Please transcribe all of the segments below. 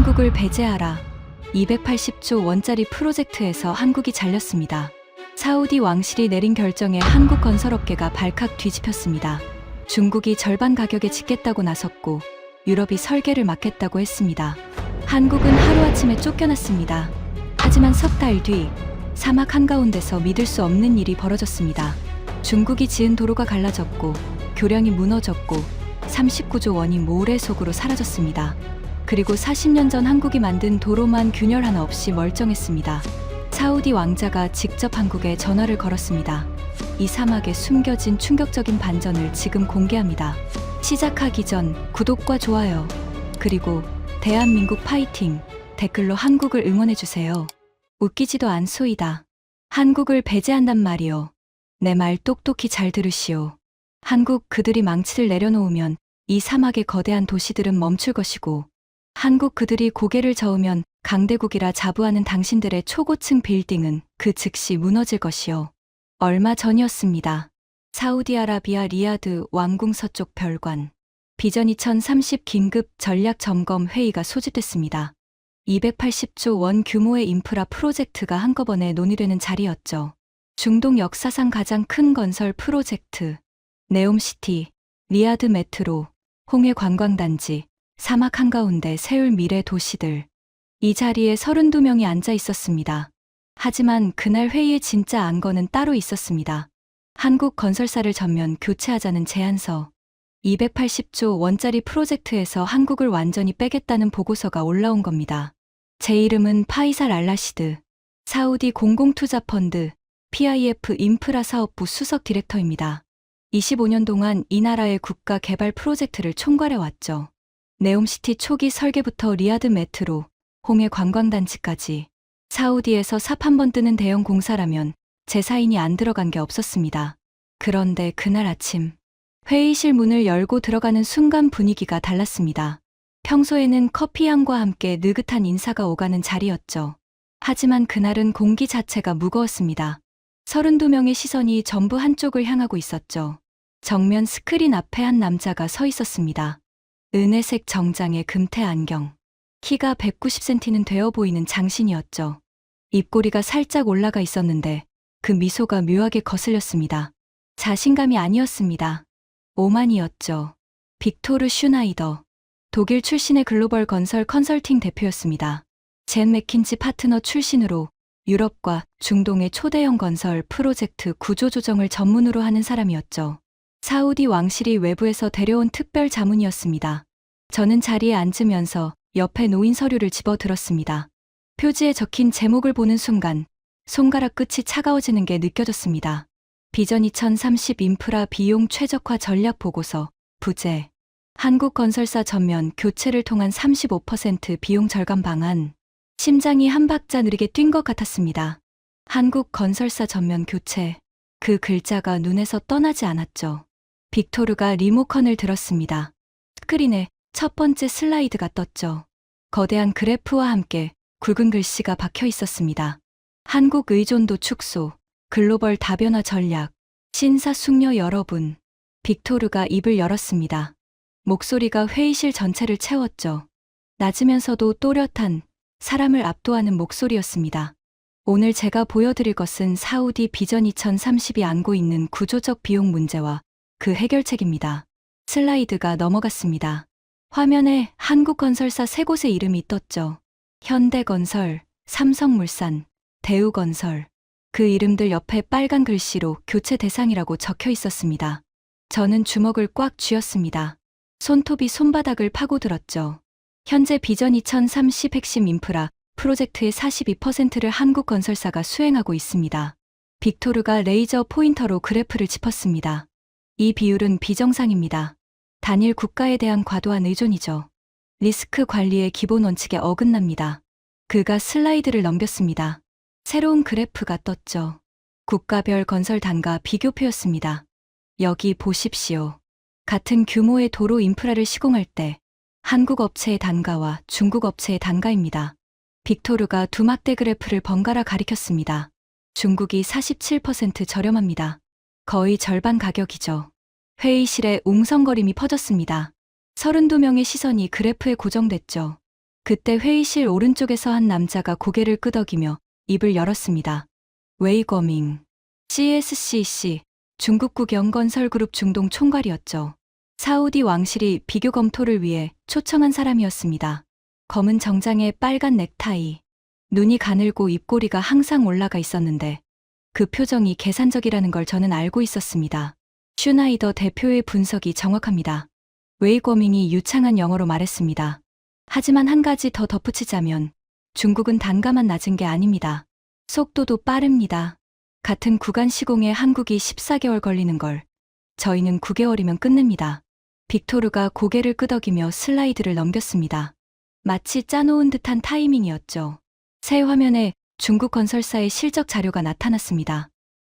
한국을 배제하라. 280조 원짜리 프로젝트에서 한국이 잘렸습니다. 사우디 왕실이 내린 결정에 한국 건설업계가 발칵 뒤집혔습니다. 중국이 절반 가격에 짓겠다고 나섰고 유럽이 설계를 맡겠다고 했습니다. 한국은 하루아침에 쫓겨났습니다. 하지만 석 달 뒤 사막 한가운데서 믿을 수 없는 일이 벌어졌습니다. 중국이 지은 도로가 갈라졌고 교량이 무너졌고 39조 원이 모래 속으로 사라졌습니다. 그리고 40년 전 한국이 만든 도로만 균열 하나 없이 멀쩡했습니다. 사우디 왕자가 직접 한국에 전화를 걸었습니다. 이 사막에 숨겨진 충격적인 반전을 지금 공개합니다. 시작하기 전 구독과 좋아요, 그리고 대한민국 파이팅 댓글로 한국을 응원해주세요. 웃기지도 않소이다. 한국을 배제한단 말이오. 내 말 똑똑히 잘 들으시오. 한국 그들이 망치를 내려놓으면 이 사막의 거대한 도시들은 멈출 것이고 한국 그들이 고개를 저으면 강대국이라 자부하는 당신들의 초고층 빌딩은 그 즉시 무너질 것이요. 얼마 전이었습니다. 사우디아라비아 리야드 왕궁 서쪽 별관. 비전 2030 긴급 전략 점검 회의가 소집됐습니다. 280조 원 규모의 인프라 프로젝트가 한꺼번에 논의되는 자리였죠. 중동 역사상 가장 큰 건설 프로젝트. 네옴시티, 리야드 메트로, 홍해 관광단지, 사막 한가운데 세울 미래 도시들. 이 자리에 32명이 앉아 있었습니다. 하지만 그날 회의의 진짜 안건은 따로 있었습니다. 한국 건설사를 전면 교체하자는 제안서. 280조 원짜리 프로젝트에서 한국을 완전히 빼겠다는 보고서가 올라온 겁니다. 제 이름은 파이살 알라시드. 사우디 공공투자펀드 PIF 인프라사업부 수석 디렉터입니다. 25년 동안 이 나라의 국가 개발 프로젝트를 총괄해왔죠. 네옴시티 초기 설계부터 리야드 메트로, 홍해 관광단지까지 사우디에서 삽 한 번 뜨는 대형 공사라면 제 사인이 안 들어간 게 없었습니다. 그런데 그날 아침 회의실 문을 열고 들어가는 순간 분위기가 달랐습니다. 평소에는 커피향과 함께 느긋한 인사가 오가는 자리였죠. 하지만 그날은 공기 자체가 무거웠습니다. 32명의 시선이 전부 한쪽을 향하고 있었죠. 정면 스크린 앞에 한 남자가 서 있었습니다. 은혜색 정장에 금태 안경. 키가 190cm는 되어 보이는 장신이었죠. 입꼬리가 살짝 올라가 있었는데 그 미소가 묘하게 거슬렸습니다. 자신감이 아니었습니다. 오만이었죠. 빅토르 슈나이더. 독일 출신의 글로벌 건설 컨설팅 대표였습니다. 젠 맥킨지 파트너 출신으로 유럽과 중동의 초대형 건설 프로젝트 구조조정을 전문으로 하는 사람이었죠. 사우디 왕실이 외부에서 데려온 특별 자문이었습니다. 저는 자리에 앉으면서 옆에 놓인 서류를 집어들었습니다. 표지에 적힌 제목을 보는 순간 손가락 끝이 차가워지는 게 느껴졌습니다. 비전 2030 인프라 비용 최적화 전략 보고서, 부재. 한국 건설사 전면 교체를 통한 35% 비용 절감 방안. 심장이 한 박자 느리게 뛴 것 같았습니다. 한국 건설사 전면 교체. 그 글자가 눈에서 떠나지 않았죠. 빅토르가 리모컨을 들었습니다. 스크린에 첫 번째 슬라이드가 떴죠. 거대한 그래프와 함께 굵은 글씨가 박혀 있었습니다. 한국 의존도 축소, 글로벌 다변화 전략, 신사숙녀 여러분. 빅토르가 입을 열었습니다. 목소리가 회의실 전체를 채웠죠. 낮으면서도 또렷한, 사람을 압도하는 목소리였습니다. 오늘 제가 보여드릴 것은 사우디 비전 2030이 안고 있는 구조적 비용 문제와 그 해결책입니다. 슬라이드가 넘어갔습니다. 화면에 한국 건설사 세 곳의 이름이 떴죠. 현대건설, 삼성물산, 대우건설. 그 이름들 옆에 빨간 글씨로 교체 대상이라고 적혀 있었습니다. 저는 주먹을 꽉 쥐었습니다. 손톱이 손바닥을 파고들었죠. 현재 비전 2030 핵심 인프라 프로젝트의 42%를 한국 건설사가 수행하고 있습니다. 빅토르가 레이저 포인터로 그래프를 짚었습니다. 이 비율은 비정상입니다. 단일 국가에 대한 과도한 의존이죠. 리스크 관리의 기본 원칙에 어긋납니다. 그가 슬라이드를 넘겼습니다. 새로운 그래프가 떴죠. 국가별 건설 단가 비교표였습니다. 여기 보십시오. 같은 규모의 도로 인프라를 시공할 때 한국 업체의 단가와 중국 업체의 단가입니다. 빅토르가 두 막대 그래프를 번갈아 가리켰습니다. 중국이 47% 저렴합니다. 거의 절반 가격이죠. 회의실에 웅성거림이 퍼졌습니다. 32명의 시선이 그래프에 고정됐죠. 그때 회의실 오른쪽에서 한 남자가 고개를 끄덕이며 입을 열었습니다. 웨이거밍, CSCC, 중국국 영건설그룹 중동 총괄이었죠. 사우디 왕실이 비교 검토를 위해 초청한 사람이었습니다. 검은 정장에 빨간 넥타이, 눈이 가늘고 입꼬리가 항상 올라가 있었는데 그 표정이 계산적이라는 걸 저는 알고 있었습니다. 슈나이더 대표의 분석이 정확합니다. 웨이거밍이 유창한 영어로 말했습니다. 하지만 한 가지 더 덧붙이자면 중국은 단가만 낮은 게 아닙니다. 속도도 빠릅니다. 같은 구간 시공에 한국이 14개월 걸리는 걸 저희는 9개월이면 끝냅니다. 빅토르가 고개를 끄덕이며 슬라이드를 넘겼습니다. 마치 짜놓은 듯한 타이밍이었죠. 새 화면에 중국 건설사의 실적 자료가 나타났습니다.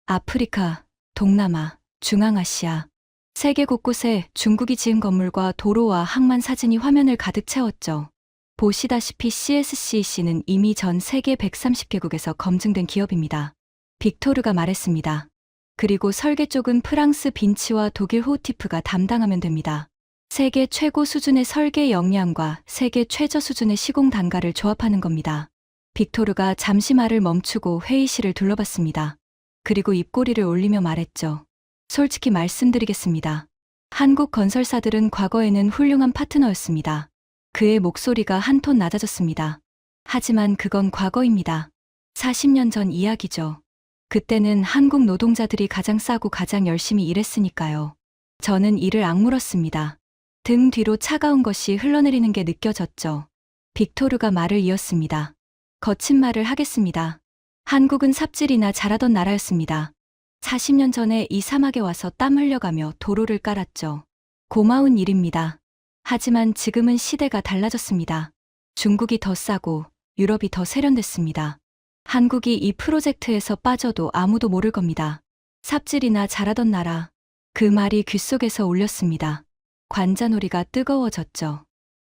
아프리카, 동남아, 중앙아시아, 세계 곳곳에 중국이 지은 건물과 도로와 항만 사진이 화면을 가득 채웠죠. 보시다시피 CSCC는 이미 전 세계 130개국에서 검증된 기업입니다. 빅토르가 말했습니다. 그리고 설계 쪽은 프랑스 빈치와 독일 호티프가 담당하면 됩니다. 세계 최고 수준의 설계 역량과 세계 최저 수준의 시공 단가를 조합하는 겁니다. 빅토르가 잠시 말을 멈추고 회의실을 둘러봤습니다. 그리고 입꼬리를 올리며 말했죠. 솔직히 말씀드리겠습니다. 한국 건설사들은 과거에는 훌륭한 파트너였습니다. 그의 목소리가 한 톤 낮아졌습니다. 하지만 그건 과거입니다. 40년 전 이야기죠. 그때는 한국 노동자들이 가장 싸고 가장 열심히 일했으니까요. 저는 이를 악물었습니다. 등 뒤로 차가운 것이 흘러내리는 게 느껴졌죠. 빅토르가 말을 이었습니다. 거친 말을 하겠습니다. 한국은 삽질이나 잘하던 나라였습니다. 40년 전에 이 사막에 와서 땀 흘려가며 도로를 깔았죠. 고마운 일입니다. 하지만 지금은 시대가 달라졌습니다. 중국이 더 싸고 유럽이 더 세련됐습니다. 한국이 이 프로젝트에서 빠져도 아무도 모를 겁니다. 삽질이나 잘하던 나라. 그 말이 귓속에서 울렸습니다. 관자놀이가 뜨거워졌죠.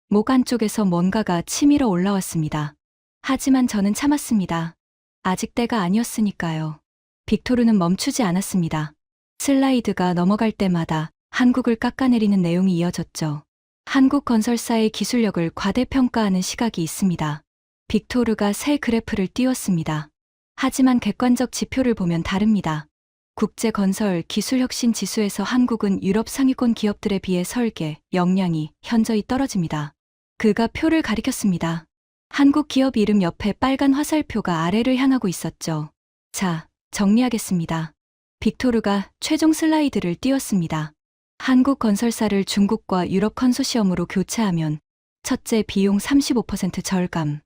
목 안쪽에서 뭔가가 치밀어 올라왔습니다. 하지만 저는 참았습니다. 아직 때가 아니었으니까요. 빅토르는 멈추지 않았습니다. 슬라이드가 넘어갈 때마다 한국을 깎아내리는 내용이 이어졌죠. 한국 건설사의 기술력을 과대평가하는 시각이 있습니다. 빅토르가 새 그래프를 띄웠습니다. 하지만 객관적 지표를 보면 다릅니다. 국제건설 기술혁신 지수에서 한국은 유럽 상위권 기업들에 비해 설계, 역량이 현저히 떨어집니다. 그가 표를 가리켰습니다. 한국 기업 이름 옆에 빨간 화살표가 아래를 향하고 있었죠. 자, 정리하겠습니다. 빅토르가 최종 슬라이드를 띄웠습니다. 한국 건설사를 중국과 유럽 컨소시엄으로 교체하면 첫째 비용 35% 절감,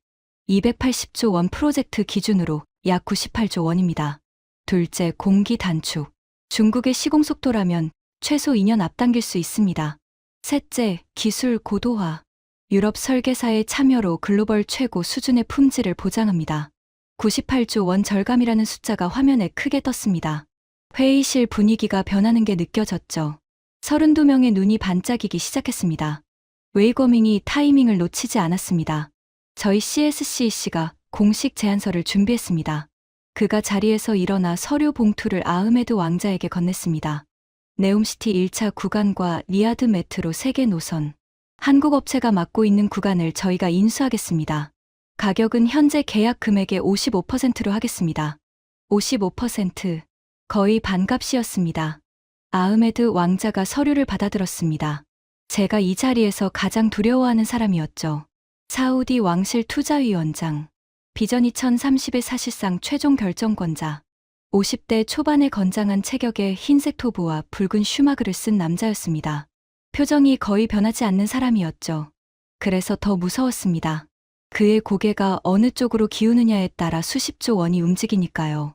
280조 원 프로젝트 기준으로 약 98조 원입니다. 둘째 공기 단축, 중국의 시공 속도라면 최소 2년 앞당길 수 있습니다. 셋째 기술 고도화, 유럽 설계사의 참여로 글로벌 최고 수준의 품질을 보장합니다. 98조 원 절감이라는 숫자가 화면에 크게 떴습니다. 회의실 분위기가 변하는 게 느껴졌죠. 32명의 눈이 반짝이기 시작했습니다. 웨이거밍이 타이밍을 놓치지 않았습니다. 저희 CSCC가 공식 제안서를 준비했습니다. 그가 자리에서 일어나 서류 봉투를 아흐메드 왕자에게 건넸습니다. 네옴시티 1차 구간과 리야드 메트로 3개 노선. 한국 업체가 맡고 있는 구간을 저희가 인수하겠습니다. 가격은 현재 계약 금액의 55%로 하겠습니다. 55%. 거의 반값이었습니다. 아흐메드 왕자가 서류를 받아들었습니다. 제가 이 자리에서 가장 두려워하는 사람이었죠. 사우디 왕실 투자위원장. 비전 2030의 사실상 최종 결정권자. 50대 초반의 건장한 체격에 흰색 토브와 붉은 슈마그를 쓴 남자였습니다. 표정이 거의 변하지 않는 사람이었죠. 그래서 더 무서웠습니다. 그의 고개가 어느 쪽으로 기우느냐에 따라 수십조 원이 움직이니까요.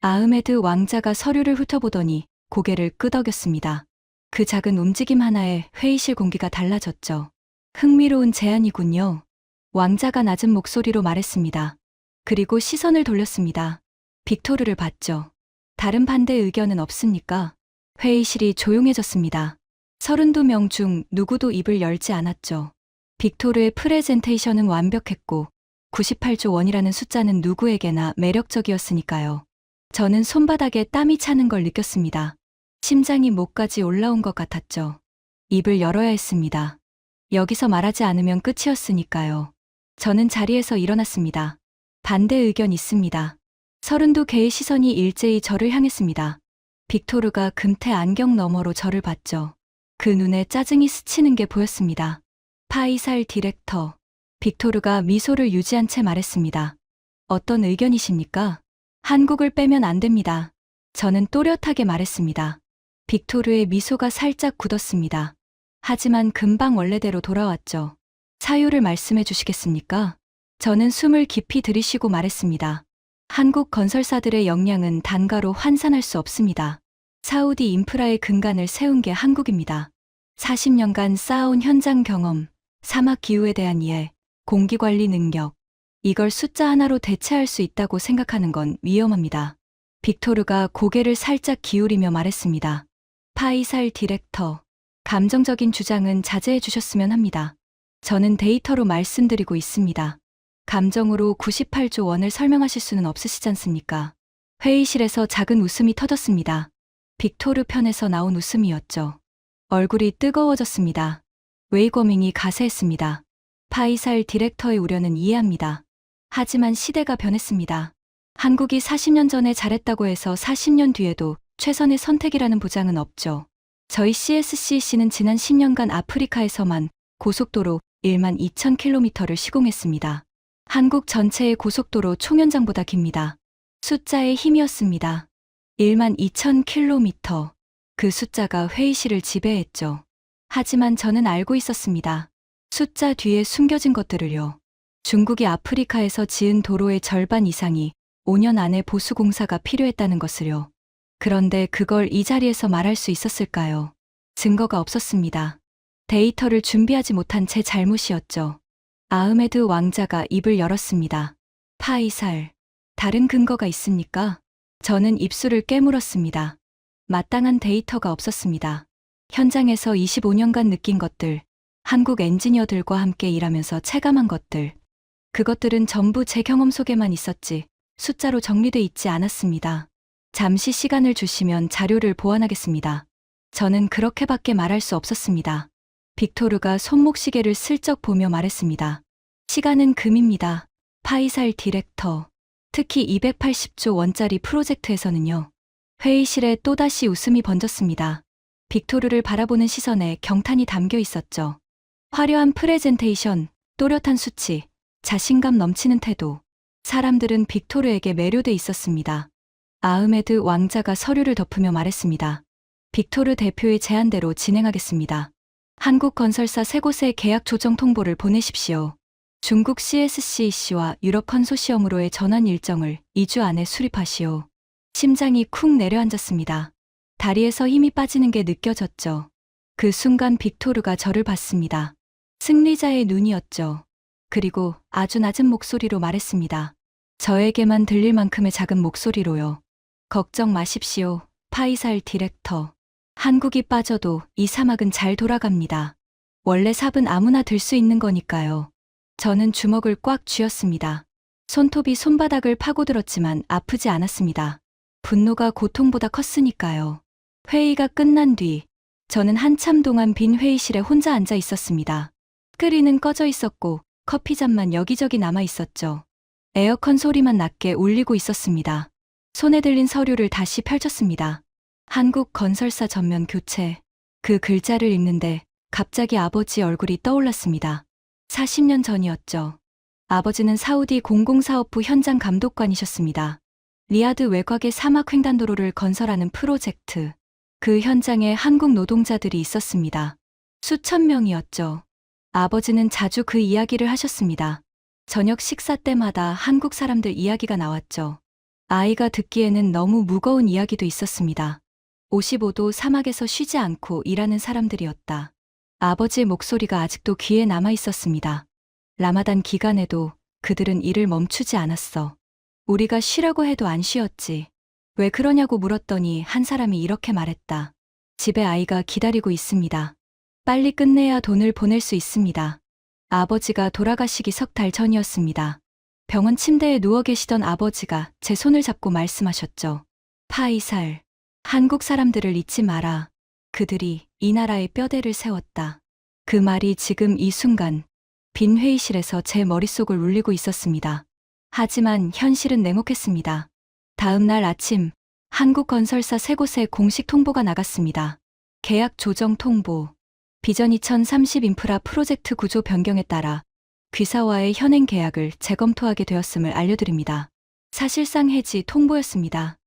아흐메드 왕자가 서류를 훑어보더니 고개를 끄덕였습니다. 그 작은 움직임 하나에 회의실 공기가 달라졌죠. 흥미로운 제안이군요. 왕자가 낮은 목소리로 말했습니다. 그리고 시선을 돌렸습니다. 빅토르를 봤죠. 다른 반대 의견은 없습니까? 회의실이 조용해졌습니다. 32명 중 누구도 입을 열지 않았죠. 빅토르의 프레젠테이션은 완벽했고 98조 원이라는 숫자는 누구에게나 매력적이었으니까요. 저는 손바닥에 땀이 차는 걸 느꼈습니다. 심장이 목까지 올라온 것 같았죠. 입을 열어야 했습니다. 여기서 말하지 않으면 끝이었으니까요. 저는 자리에서 일어났습니다. 반대 의견 있습니다. 32개의 시선이 일제히 저를 향했습니다. 빅토르가 금태 안경 너머로 저를 봤죠. 그 눈에 짜증이 스치는 게 보였습니다. 파이살 디렉터. 빅토르가 미소를 유지한 채 말했습니다. 어떤 의견이십니까? 한국을 빼면 안 됩니다. 저는 또렷하게 말했습니다. 빅토르의 미소가 살짝 굳었습니다. 하지만 금방 원래대로 돌아왔죠. 사유를 말씀해 주시겠습니까? 저는 숨을 깊이 들이쉬고 말했습니다. 한국 건설사들의 역량은 단가로 환산할 수 없습니다. 사우디 인프라의 근간을 세운 게 한국입니다. 40년간 쌓아온 현장 경험, 사막 기후에 대한 이해, 공기관리 능력, 이걸 숫자 하나로 대체할 수 있다고 생각하는 건 위험합니다. 빅토르가 고개를 살짝 기울이며 말했습니다. 파이살 디렉터, 감정적인 주장은 자제해 주셨으면 합니다. 저는 데이터로 말씀드리고 있습니다. 감정으로 98조 원을 설명하실 수는 없으시지 않습니까? 회의실에서 작은 웃음이 터졌습니다. 빅토르 편에서 나온 웃음이었죠. 얼굴이 뜨거워졌습니다. 웨이거밍이 가세했습니다. 파이살 디렉터의 우려는 이해합니다. 하지만 시대가 변했습니다. 한국이 40년 전에 잘했다고 해서 40년 뒤에도 최선의 선택이라는 보장은 없죠. 저희 CSCC는 지난 10년간 아프리카에서만 고속도로 1만 2,000km를 시공했습니다. 한국 전체의 고속도로 총연장보다 깁니다. 숫자의 힘이었습니다. 1만 2,000km. 그 숫자가 회의실을 지배했죠. 하지만 저는 알고 있었습니다. 숫자 뒤에 숨겨진 것들을요. 중국이 아프리카에서 지은 도로의 절반 이상이 5년 안에 보수 공사가 필요했다는 것을요. 그런데 그걸 이 자리에서 말할 수 있었을까요? 증거가 없었습니다. 데이터를 준비하지 못한 제 잘못이었죠. 아흐메드 왕자가 입을 열었습니다. 파이살, 다른 근거가 있습니까? 저는 입술을 깨물었습니다. 마땅한 데이터가 없었습니다. 현장에서 25년간 느낀 것들, 한국 엔지니어들과 함께 일하면서 체감한 것들, 그것들은 전부 제 경험 속에만 있었지 숫자로 정리돼 있지 않았습니다. 잠시 시간을 주시면 자료를 보완하겠습니다. 저는 그렇게밖에 말할 수 없었습니다. 빅토르가 손목시계를 슬쩍 보며 말했습니다. 시간은 금입니다. 파이살 디렉터. 특히 280조 원짜리 프로젝트에서는요. 회의실에 또다시 웃음이 번졌습니다. 빅토르를 바라보는 시선에 경탄이 담겨 있었죠. 화려한 프레젠테이션, 또렷한 수치, 자신감 넘치는 태도. 사람들은 빅토르에게 매료돼 있었습니다. 아흐메드 왕자가 서류를 덮으며 말했습니다. 빅토르 대표의 제안대로 진행하겠습니다. 한국 건설사 세 곳의 계약 조정 통보를 보내십시오. 중국 CSCC와 유럽 컨소시엄으로의 전환 일정을 2주 안에 수립하시오. 심장이 쿵 내려앉았습니다. 다리에서 힘이 빠지는 게 느껴졌죠. 그 순간 빅토르가 저를 봤습니다. 승리자의 눈이었죠. 그리고 아주 낮은 목소리로 말했습니다. 저에게만 들릴 만큼의 작은 목소리로요. 걱정 마십시오. 파이살 디렉터. 한국이 빠져도 이 사막은 잘 돌아갑니다. 원래 삽은 아무나 들 수 있는 거니까요. 저는 주먹을 꽉 쥐었습니다. 손톱이 손바닥을 파고들었지만 아프지 않았습니다. 분노가 고통보다 컸으니까요. 회의가 끝난 뒤 저는 한참 동안 빈 회의실에 혼자 앉아 있었습니다. 끓이는 꺼져 있었고 커피잔만 여기저기 남아 있었죠. 에어컨 소리만 낮게 울리고 있었습니다. 손에 들린 서류를 다시 펼쳤습니다. 한국 건설사 전면 교체. 그 글자를 읽는데 갑자기 아버지 얼굴이 떠올랐습니다. 40년 전이었죠. 아버지는 사우디 공공사업부 현장 감독관이셨습니다. 리야드 외곽의 사막 횡단도로를 건설하는 프로젝트. 그 현장에 한국 노동자들이 있었습니다. 수천 명이었죠. 아버지는 자주 그 이야기를 하셨습니다. 저녁 식사 때마다 한국 사람들 이야기가 나왔죠. 아이가 듣기에는 너무 무거운 이야기도 있었습니다. 55도 사막에서 쉬지 않고 일하는 사람들이었다. 아버지의 목소리가 아직도 귀에 남아 있었습니다. 라마단 기간에도 그들은 일을 멈추지 않았어. 우리가 쉬라고 해도 안 쉬었지. 왜 그러냐고 물었더니 한 사람이 이렇게 말했다. 집에 아이가 기다리고 있습니다. 빨리 끝내야 돈을 보낼 수 있습니다. 아버지가 돌아가시기 석 달 전이었습니다. 병원 침대에 누워 계시던 아버지가 제 손을 잡고 말씀하셨죠. 파이살, 한국 사람들을 잊지 마라. 그들이 이 나라의 뼈대를 세웠다. 그 말이 지금 이 순간 빈 회의실에서 제 머릿속을 울리고 있었습니다. 하지만 현실은 냉혹했습니다. 다음 날 아침, 한국건설사 세 곳에 공식 통보가 나갔습니다. 계약 조정 통보, 비전 2030 인프라 프로젝트 구조 변경에 따라 귀사와의 현행 계약을 재검토하게 되었음을 알려드립니다. 사실상 해지 통보였습니다.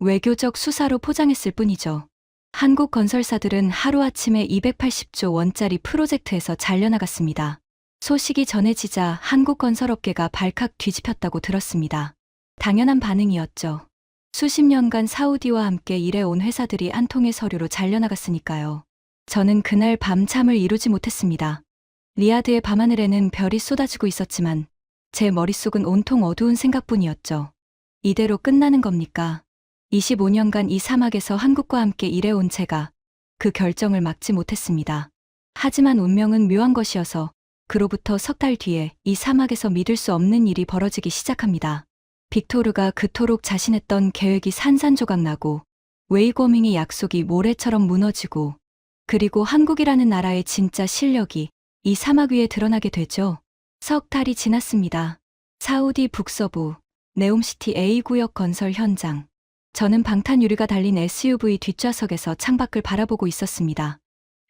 외교적 수사로 포장했을 뿐이죠. 한국 건설사들은 하루아침에 280조 원짜리 프로젝트에서 잘려나갔습니다. 소식이 전해지자 한국건설업계가 발칵 뒤집혔다고 들었습니다. 당연한 반응이었죠. 수십 년간 사우디와 함께 일해온 회사들이 한 통의 서류로 잘려나갔으니까요. 저는 그날 밤잠을 이루지 못했습니다. 리야드의 밤하늘에는 별이 쏟아지고 있었지만 제 머릿속은 온통 어두운 생각뿐이었죠. 이대로 끝나는 겁니까? 25년간 이 사막에서 한국과 함께 일해온 제가 그 결정을 막지 못했습니다. 하지만 운명은 묘한 것이어서 그로부터 석 달 뒤에 이 사막에서 믿을 수 없는 일이 벌어지기 시작합니다. 빅토르가 그토록 자신했던 계획이 산산조각 나고 웨이고밍의 약속이 모래처럼 무너지고 그리고 한국이라는 나라의 진짜 실력이 이 사막 위에 드러나게 되죠. 석 달이 지났습니다. 사우디 북서부 네옴시티 A구역 건설 현장. 저는 방탄 유리가 달린 SUV 뒷좌석에서 창밖을 바라보고 있었습니다.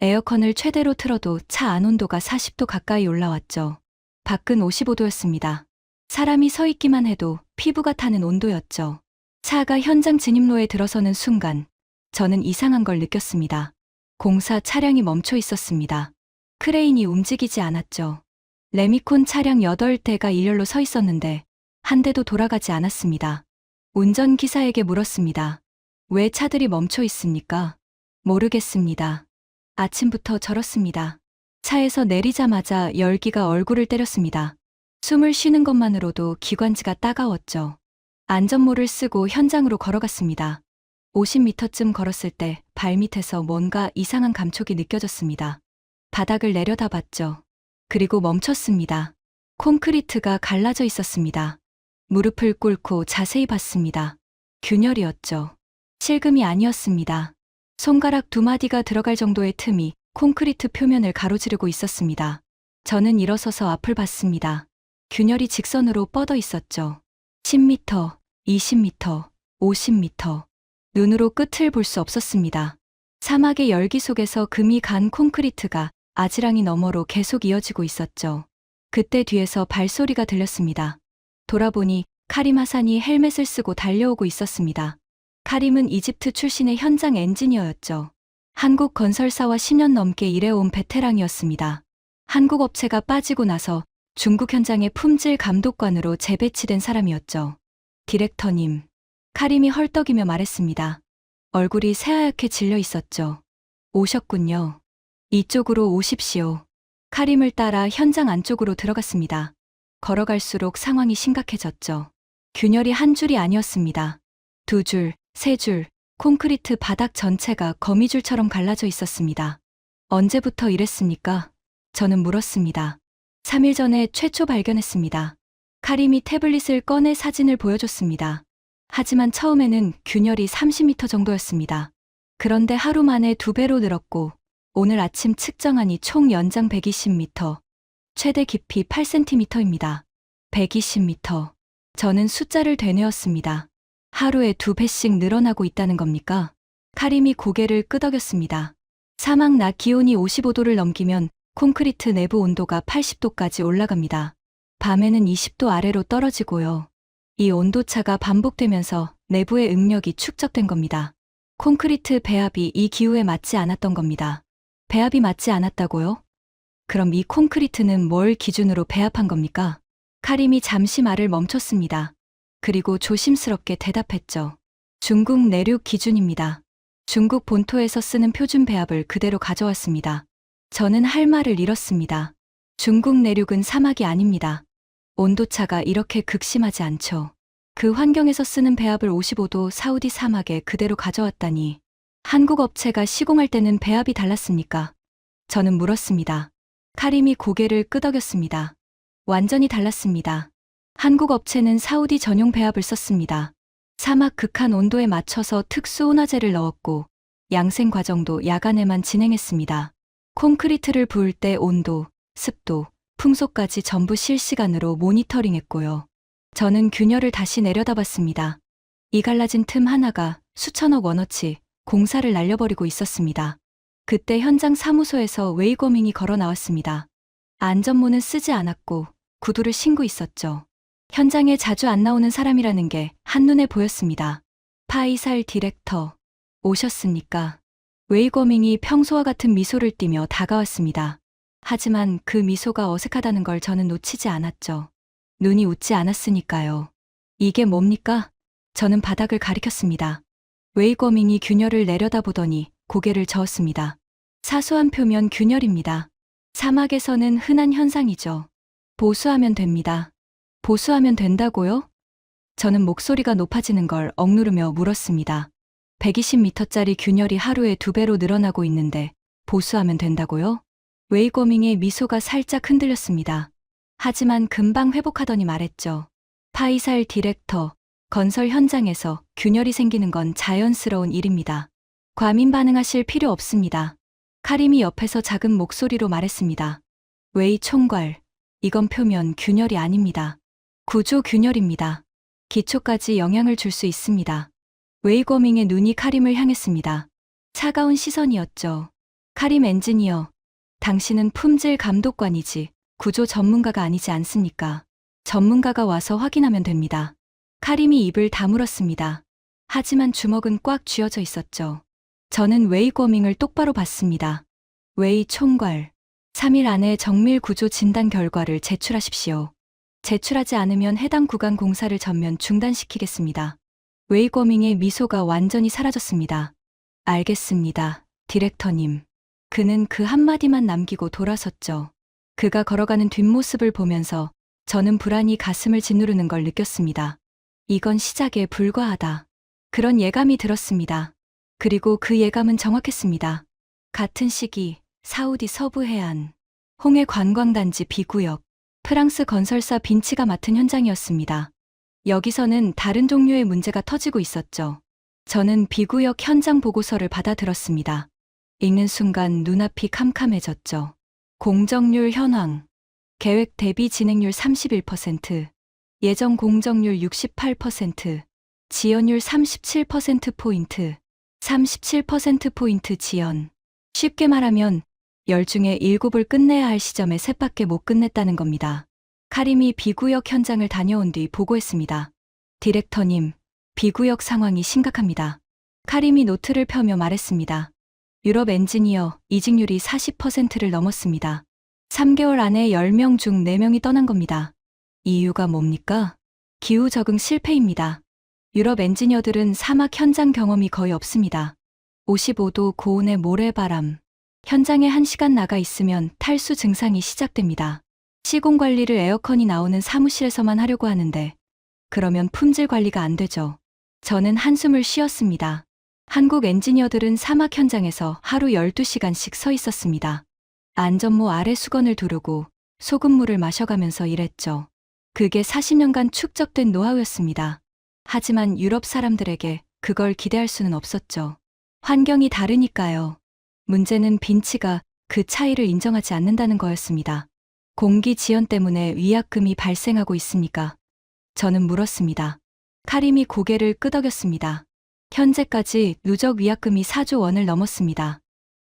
에어컨을 최대로 틀어도 차 안 온도가 40도 가까이 올라왔죠. 밖은 55도였습니다. 사람이 서 있기만 해도 피부가 타는 온도였죠. 차가 현장 진입로에 들어서는 순간 저는 이상한 걸 느꼈습니다. 공사 차량이 멈춰 있었습니다. 크레인이 움직이지 않았죠. 레미콘 차량 8대가 일렬로 서 있었는데 한 대도 돌아가지 않았습니다. 운전기사에게 물었습니다. 왜 차들이 멈춰 있습니까? 모르겠습니다. 아침부터 절었습니다. 차에서 내리자마자 열기가 얼굴을 때렸습니다. 숨을 쉬는 것만으로도 기관지가 따가웠죠. 안전모를 쓰고 현장으로 걸어갔습니다. 50m쯤 걸었을 때 발밑에서 뭔가 이상한 감촉이 느껴졌습니다. 바닥을 내려다봤죠. 그리고 멈췄습니다. 콘크리트가 갈라져 있었습니다. 무릎을 꿇고 자세히 봤습니다. 균열이었죠. 실금이 아니었습니다. 손가락 2마디가 들어갈 정도의 틈이 콘크리트 표면을 가로지르고 있었습니다. 저는 일어서서 앞을 봤습니다. 균열이 직선으로 뻗어 있었죠. 10m, 20m, 50m. 눈으로 끝을 볼 수 없었습니다. 사막의 열기 속에서 금이 간 콘크리트가 아지랑이 너머로 계속 이어지고 있었죠. 그때 뒤에서 발소리가 들렸습니다. 돌아보니 카림 하산이 헬멧을 쓰고 달려오고 있었습니다. 카림은 이집트 출신의 현장 엔지니어였죠. 한국 건설사와 10년 넘게 일해온 베테랑이었습니다. 한국 업체가 빠지고 나서 중국 현장의 품질 감독관으로 재배치된 사람이었죠. 디렉터님, 카림이 헐떡이며 말했습니다. 얼굴이 새하얗게 질려 있었죠. 오셨군요. 이쪽으로 오십시오. 카림을 따라 현장 안쪽으로 들어갔습니다. 걸어갈수록 상황이 심각해졌죠. 균열이 한 줄이 아니었습니다. 2줄, 3줄, 콘크리트 바닥 전체가 거미줄처럼 갈라져 있었습니다. 언제부터 이랬습니까? 저는 물었습니다. 3일 전에 최초 발견했습니다. 카림이 태블릿을 꺼내 사진을 보여줬습니다. 하지만 처음에는 균열이 30m 정도였습니다. 그런데 하루 만에 2배로 늘었고 오늘 아침 측정하니 총 연장 120m, 최대 깊이 8cm입니다. 120m. 저는 숫자를 되뇌었습니다. 하루에 2배씩 늘어나고 있다는 겁니까? 카림이 고개를 끄덕였습니다. 사막 낮 기온이 55도를 넘기면 콘크리트 내부 온도가 80도까지 올라갑니다. 밤에는 20도 아래로 떨어지고요. 이 온도차가 반복되면서 내부의 응력이 축적된 겁니다. 콘크리트 배합이 이 기후에 맞지 않았던 겁니다. 배합이 맞지 않았다고요? 그럼 이 콘크리트는 뭘 기준으로 배합한 겁니까? 카림이 잠시 말을 멈췄습니다. 그리고 조심스럽게 대답했죠. 중국 내륙 기준입니다. 중국 본토에서 쓰는 표준 배합을 그대로 가져왔습니다. 저는 할 말을 잃었습니다. 중국 내륙은 사막이 아닙니다. 온도차가 이렇게 극심하지 않죠. 그 환경에서 쓰는 배합을 55도 사우디 사막에 그대로 가져왔다니. 한국 업체가 시공할 때는 배합이 달랐습니까? 저는 물었습니다. 카림이 고개를 끄덕였습니다. 완전히 달랐습니다. 한국 업체는 사우디 전용 배합을 썼습니다. 사막 극한 온도에 맞춰서 특수 온화제를 넣었고 양생 과정도 야간에만 진행했습니다. 콘크리트를 부을 때 온도, 습도, 풍속까지 전부 실시간으로 모니터링했고요. 저는 균열을 다시 내려다봤습니다. 이 갈라진 틈 하나가 수천억 원어치 공사를 날려버리고 있었습니다. 그때 현장 사무소에서 웨이거밍이 걸어 나왔습니다. 안전모는 쓰지 않았고 구두를 신고 있었죠. 현장에 자주 안 나오는 사람이라는 게 한눈에 보였습니다. 파이살 디렉터, 오셨습니까? 웨이거밍이 평소와 같은 미소를 띠며 다가왔습니다. 하지만 그 미소가 어색하다는 걸 저는 놓치지 않았죠. 눈이 웃지 않았으니까요. 이게 뭡니까? 저는 바닥을 가리켰습니다. 웨이거밍이 균열을 내려다보더니 고개를 저었습니다. 사소한 표면 균열입니다. 사막에서는 흔한 현상이죠. 보수하면 됩니다. 보수하면 된다고요? 저는 목소리가 높아지는 걸 억누르며 물었습니다. 120m짜리 균열이 하루에 2배로 늘어나고 있는데 보수하면 된다고요? 웨이거밍의 미소가 살짝 흔들렸습니다. 하지만 금방 회복하더니 말했죠. 파이살 디렉터, 건설 현장에서 균열이 생기는 건 자연스러운 일입니다. 과민 반응하실 필요 없습니다. 카림이 옆에서 작은 목소리로 말했습니다. 웨이 총괄, 이건 표면 균열이 아닙니다. 구조 균열입니다. 기초까지 영향을 줄 수 있습니다. 웨이거밍의 눈이 카림을 향했습니다. 차가운 시선이었죠. 카림 엔지니어, 당신은 품질 감독관이지 구조 전문가가 아니지 않습니까? 전문가가 와서 확인하면 됩니다. 카림이 입을 다물었습니다. 하지만 주먹은 꽉 쥐어져 있었죠. 저는 웨이거밍을 똑바로 봤습니다. 웨이 총괄, 3일 안에 정밀 구조 진단 결과를 제출하십시오. 제출하지 않으면 해당 구간 공사를 전면 중단시키겠습니다. 웨이거밍의 미소가 완전히 사라졌습니다. 알겠습니다, 디렉터님. 그는 그 한마디만 남기고 돌아섰죠. 그가 걸어가는 뒷모습을 보면서 저는 불안이 가슴을 짓누르는 걸 느꼈습니다. 이건 시작에 불과하다. 그런 예감이 들었습니다. 그리고 그 예감은 정확했습니다. 같은 시기 사우디 서부 해안 홍해 관광단지 B구역 프랑스 건설사 빈치가 맡은 현장이었습니다. 여기서는 다른 종류의 문제가 터지고 있었죠. 저는 B구역 현장 보고서를 받아들었습니다. 읽는 순간 눈앞이 캄캄해졌죠. 공정률 현황, 계획 대비 진행률 31%, 예정 공정률 68%, 지연율 37%포인트, 37%포인트 지연. 쉽게 말하면 10 중에 7을 끝내야 할 시점에 3밖에 못 끝냈다는 겁니다. 카림이 B구역 현장을 다녀온 뒤 보고했습니다. 디렉터님, B구역 상황이 심각합니다. 카림이 노트를 펴며 말했습니다. 유럽 엔지니어 이직률이 40%를 넘었습니다. 3개월 안에 10명 중 4명이 떠난 겁니다. 이유가 뭡니까? 기후 적응 실패입니다. 유럽 엔지니어들은 사막 현장 경험이 거의 없습니다. 55도 고온의 모래바람. 현장에 1시간 나가 있으면 탈수 증상이 시작됩니다. 시공 관리를 에어컨이 나오는 사무실에서만 하려고 하는데 그러면 품질 관리가 안 되죠. 저는 한숨을 쉬었습니다. 한국 엔지니어들은 사막 현장에서 하루 12시간씩 서 있었습니다. 안전모 아래 수건을 두르고 소금물을 마셔가면서 일했죠. 그게 40년간 축적된 노하우였습니다. 하지만 유럽 사람들에게 그걸 기대할 수는 없었죠. 환경이 다르니까요. 문제는 빈치가 그 차이를 인정하지 않는다는 거였습니다. 공기 지연 때문에 위약금이 발생하고 있습니까? 저는 물었습니다. 카림이 고개를 끄덕였습니다. 현재까지 누적 위약금이 4조 원을 넘었습니다.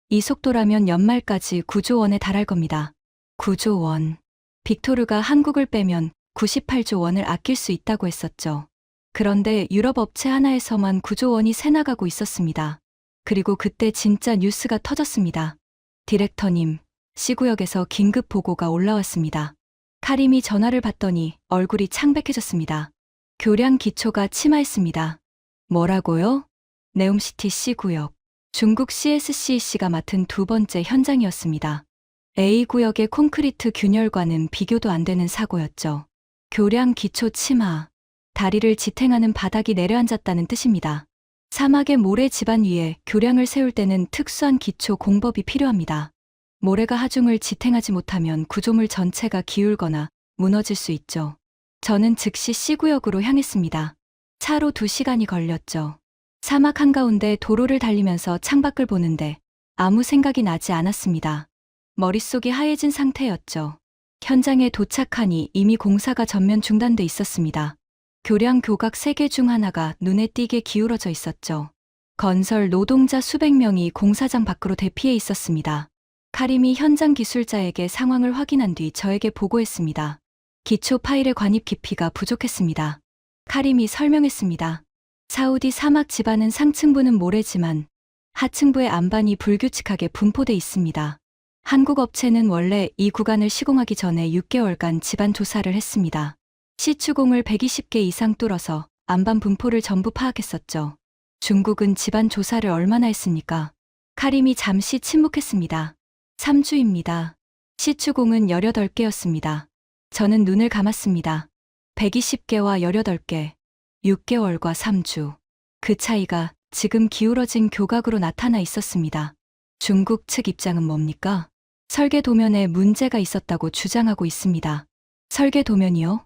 이 속도라면 연말까지 9조 원에 달할 겁니다. 9조 원. 빅토르가 한국을 빼면 98조 원을 아낄 수 있다고 했었죠. 그런데 유럽 업체 하나에서만 9조 원이 새나가고 있었습니다. 그리고 그때 진짜 뉴스가 터졌습니다. 디렉터님, C구역에서 긴급 보고가 올라왔습니다. 카림이 전화를 받더니 얼굴이 창백해졌습니다. 교량 기초가 침하했습니다. 뭐라고요? 네움시티 C구역. 중국 CSCC가 맡은 2번째 현장이었습니다. A구역의 콘크리트 균열과는 비교도 안 되는 사고였죠. 교량 기초 침하. 다리를 지탱하는 바닥이 내려앉았다는 뜻입니다. 사막의 모래 지반 위에 교량을 세울 때는 특수한 기초 공법이 필요합니다. 모래가 하중을 지탱하지 못하면 구조물 전체가 기울거나 무너질 수 있죠. 저는 즉시 C구역으로 향했습니다. 차로 2시간이 걸렸죠. 사막 한가운데 도로를 달리면서 창밖을 보는데 아무 생각이 나지 않았습니다. 머릿속이 하얘진 상태였죠. 현장에 도착하니 이미 공사가 전면 중단돼 있었습니다. 교량 교각 3개 중 하나가 눈에 띄게 기울어져 있었죠. 건설 노동자 수백 명이 공사장 밖으로 대피해 있었습니다. 카림이 현장 기술자에게 상황을 확인한 뒤 저에게 보고했습니다. 기초 파일의 관입 깊이가 부족했습니다. 카림이 설명했습니다. 사우디 사막 지반은 상층부는 모래지만 하층부의 안반이 불규칙하게 분포돼 있습니다. 한국 업체는 원래 이 구간을 시공하기 전에 6개월간 지반 조사를 했습니다. 시추공을 120개 이상 뚫어서 안반 분포를 전부 파악했었죠. 중국은 지반 조사를 얼마나 했습니까? 카림이 잠시 침묵했습니다. 3주입니다. 시추공은 18개였습니다. 저는 눈을 감았습니다. 120개와 18개, 6개월과 3주. 그 차이가 지금 기울어진 교각으로 나타나 있었습니다. 중국 측 입장은 뭡니까? 설계 도면에 문제가 있었다고 주장하고 있습니다. 설계 도면이요?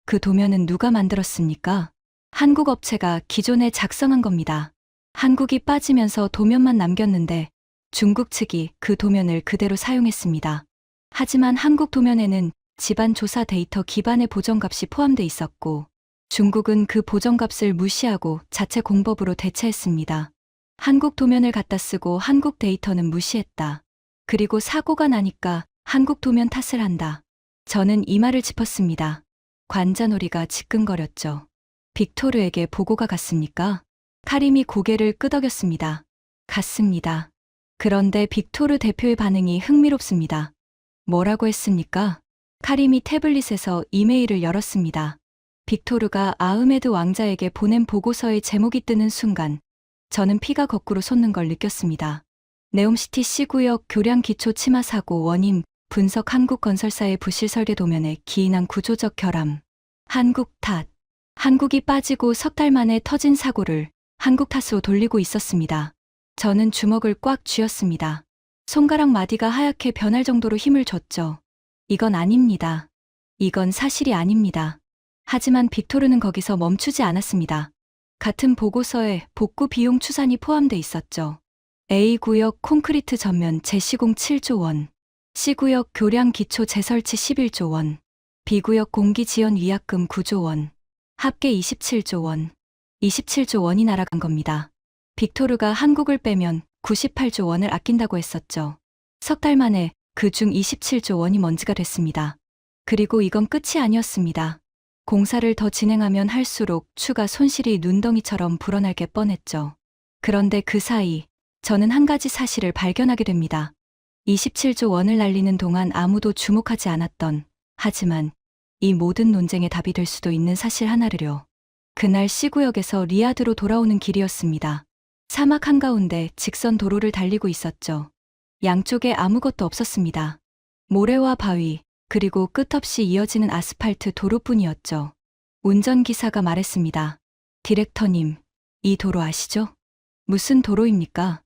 그 도면은 누가 만들었습니까? 한국 업체가 기존에 작성한 겁니다. 한국이 빠지면서 도면만 남겼는데 중국 측이 그 도면을 그대로 사용했습니다. 하지만 한국 도면에는 지반 조사 데이터 기반의 보정값이 포함돼 있었고 중국은 그 보정값을 무시하고 자체 공법으로 대체했습니다. 한국 도면을 갖다 쓰고 한국 데이터는 무시했다. 그리고 사고가 나니까 한국 도면 탓을 한다. 저는 이 말을 짚었습니다. 관자놀이가 지끈거렸죠. 빅토르에게 보고가 갔습니까? 카림이 고개를 끄덕였습니다. 갔습니다. 그런데 빅토르 대표의 반응이 흥미롭습니다. 뭐라고 했습니까? 카림이 태블릿에서 이메일을 열었습니다. 빅토르가 아흐메드 왕자에게 보낸 보고서의 제목이 뜨는 순간 저는 피가 거꾸로 솟는 걸 느꼈습니다. 네옴시티 C구역 교량 기초 침하 사고 원인 분석 한국 건설사의 부실 설계 도면에 기인한 구조적 결함. 한국 탓. 한국이 빠지고 석 달 만에 터진 사고를 한국 탓으로 돌리고 있었습니다. 저는 주먹을 꽉 쥐었습니다. 손가락 마디가 하얗게 변할 정도로 힘을 줬죠. 이건 아닙니다. 이건 사실이 아닙니다. 하지만 빅토르는 거기서 멈추지 않았습니다. 같은 보고서에 복구 비용 추산이 포함돼 있었죠. A구역 콘크리트 전면 재시공 7조 원, C구역 교량 기초 재설치 11조 원, B구역 공기 지원 위약금 9조 원, 합계 27조 원, 27조 원이 날아간 겁니다. 빅토르가 한국을 빼면 98조 원을 아낀다고 했었죠. 석 달 만에 그중 27조 원이 먼지가 됐습니다. 그리고 이건 끝이 아니었습니다. 공사를 더 진행하면 할수록 추가 손실이 눈덩이처럼 불어날 게 뻔했죠. 그런데 그 사이 저는 한 가지 사실을 발견하게 됩니다. 27조 원을 날리는 동안 아무도 주목하지 않았던, 하지만 이 모든 논쟁의 답이 될 수도 있는 사실 하나를요. 그날 C구역에서 리야드로 돌아오는 길이었습니다. 사막 한가운데 직선 도로를 달리고 있었죠. 양쪽에 아무것도 없었습니다. 모래와 바위, 그리고 끝없이 이어지는 아스팔트 도로뿐이었죠. 운전기사가 말했습니다. 디렉터님, 이 도로 아시죠? 무슨 도로입니까?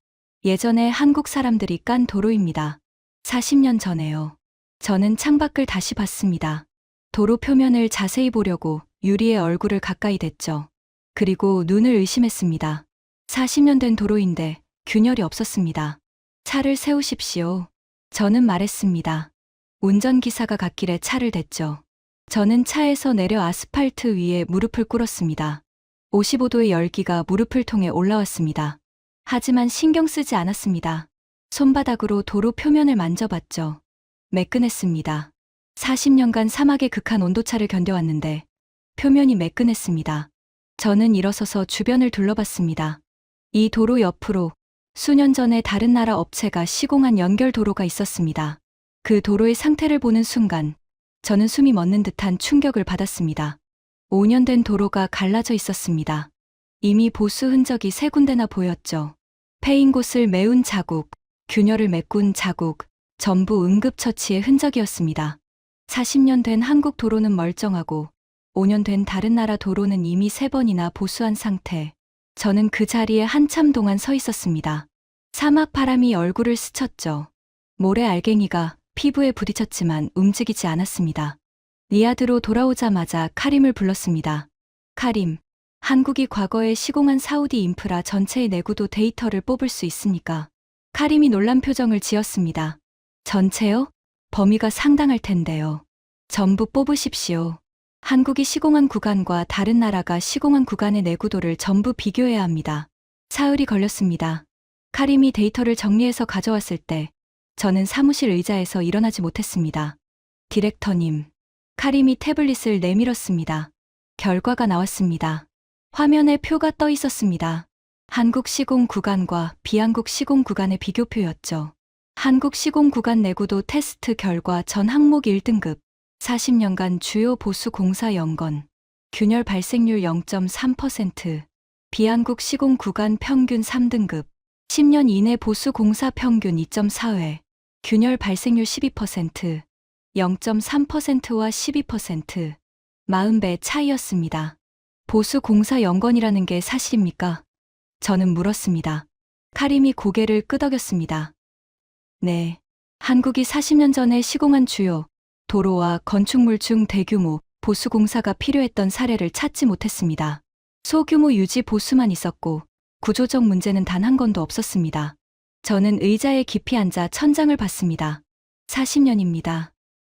예전에 한국 사람들이 깐 도로입니다. 40년 전에요. 저는 창밖을 다시 봤습니다. 도로 표면을 자세히 보려고 유리에 얼굴을 가까이 댔죠. 그리고 눈을 의심했습니다. 40년 된 도로인데 균열이 없었습니다. 차를 세우십시오. 저는 말했습니다. 운전기사가 갓길에 차를 댔죠. 저는 차에서 내려 아스팔트 위에 무릎을 꿇었습니다. 55도의 열기가 무릎을 통해 올라왔습니다. 하지만 신경 쓰지 않았습니다. 손바닥으로 도로 표면을 만져봤죠. 매끈했습니다. 40년간 사막의 극한 온도차를 견뎌왔는데 표면이 매끈했습니다. 저는 일어서서 주변을 둘러봤습니다. 이 도로 옆으로 수년 전에 다른 나라 업체가 시공한 연결 도로가 있었습니다. 그 도로의 상태를 보는 순간 저는 숨이 멎는 듯한 충격을 받았습니다. 5년 된 도로가 갈라져 있었습니다. 이미 보수 흔적이 3군데나 보였죠. 패인 곳을 메운 자국, 균열을 메꾼 자국, 전부 응급처치의 흔적이었습니다. 40년 된 한국 도로는 멀쩡하고 5년 된 다른 나라 도로는 이미 3번이나 보수한 상태. 저는 그 자리에 한참 동안 서 있었습니다. 사막 바람이 얼굴을 스쳤죠. 모래 알갱이가 피부에 부딪혔지만 움직이지 않았습니다. 리야드로 돌아오자마자 카림을 불렀습니다. 카림, 한국이 과거에 시공한 사우디 인프라 전체의 내구도 데이터를 뽑을 수 있습니까? 카림이 놀란 표정을 지었습니다. 전체요? 범위가 상당할 텐데요. 전부 뽑으십시오. 한국이 시공한 구간과 다른 나라가 시공한 구간의 내구도를 전부 비교해야 합니다. 사흘이 걸렸습니다. 카림이 데이터를 정리해서 가져왔을 때 저는 사무실 의자에서 일어나지 못했습니다. 디렉터님, 카림이 태블릿을 내밀었습니다. 결과가 나왔습니다. 화면에 표가 떠 있었습니다. 한국 시공 구간과 비한국 시공 구간의 비교표였죠. 한국 시공 구간 내구도 테스트 결과 전 항목 1등급, 40년간 주요 보수 공사 연건, 균열 발생률 0.3%, 비한국 시공 구간 평균 3등급, 10년 이내 보수 공사 평균 2.4회, 균열 발생률 12%, 0.3%와 12%, 40배 차이였습니다. 보수 공사 연건이라는 게 사실입니까? 저는 물었습니다. 카림이 고개를 끄덕였습니다. 네. 한국이 40년 전에 시공한 주요 도로와 건축물 중 대규모 보수 공사가 필요했던 사례를 찾지 못했습니다. 소규모 유지 보수만 있었고 구조적 문제는 단 한 건도 없었습니다. 저는 의자에 깊이 앉아 천장을 봤습니다. 40년입니다.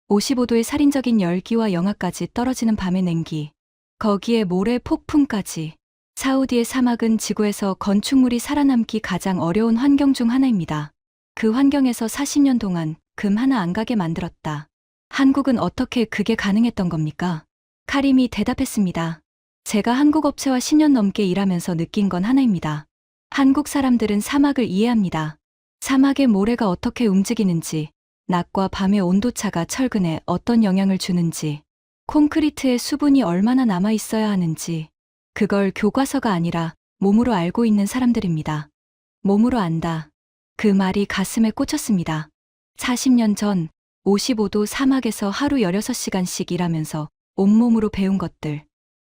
55도의 살인적인 열기와 영하까지 떨어지는 밤의 냉기, 거기에 모래 폭풍까지. 사우디의 사막은 지구에서 건축물이 살아남기 가장 어려운 환경 중 하나입니다. 그 환경에서 40년 동안 금 하나 안 가게 만들었다. 한국은 어떻게 그게 가능했던 겁니까? 카림이 대답했습니다. 제가 한국 업체와 10년 넘게 일하면서 느낀 건 하나입니다. 한국 사람들은 사막을 이해합니다. 사막의 모래가 어떻게 움직이는지, 낮과 밤의 온도차가 철근에 어떤 영향을 주는지, 콘크리트에 수분이 얼마나 남아 있어야 하는지, 그걸 교과서가 아니라 몸으로 알고 있는 사람들입니다. 몸으로 안다. 그 말이 가슴에 꽂혔습니다. 40년 전 55도 사막에서 하루 16시간씩 일하면서 온몸으로 배운 것들.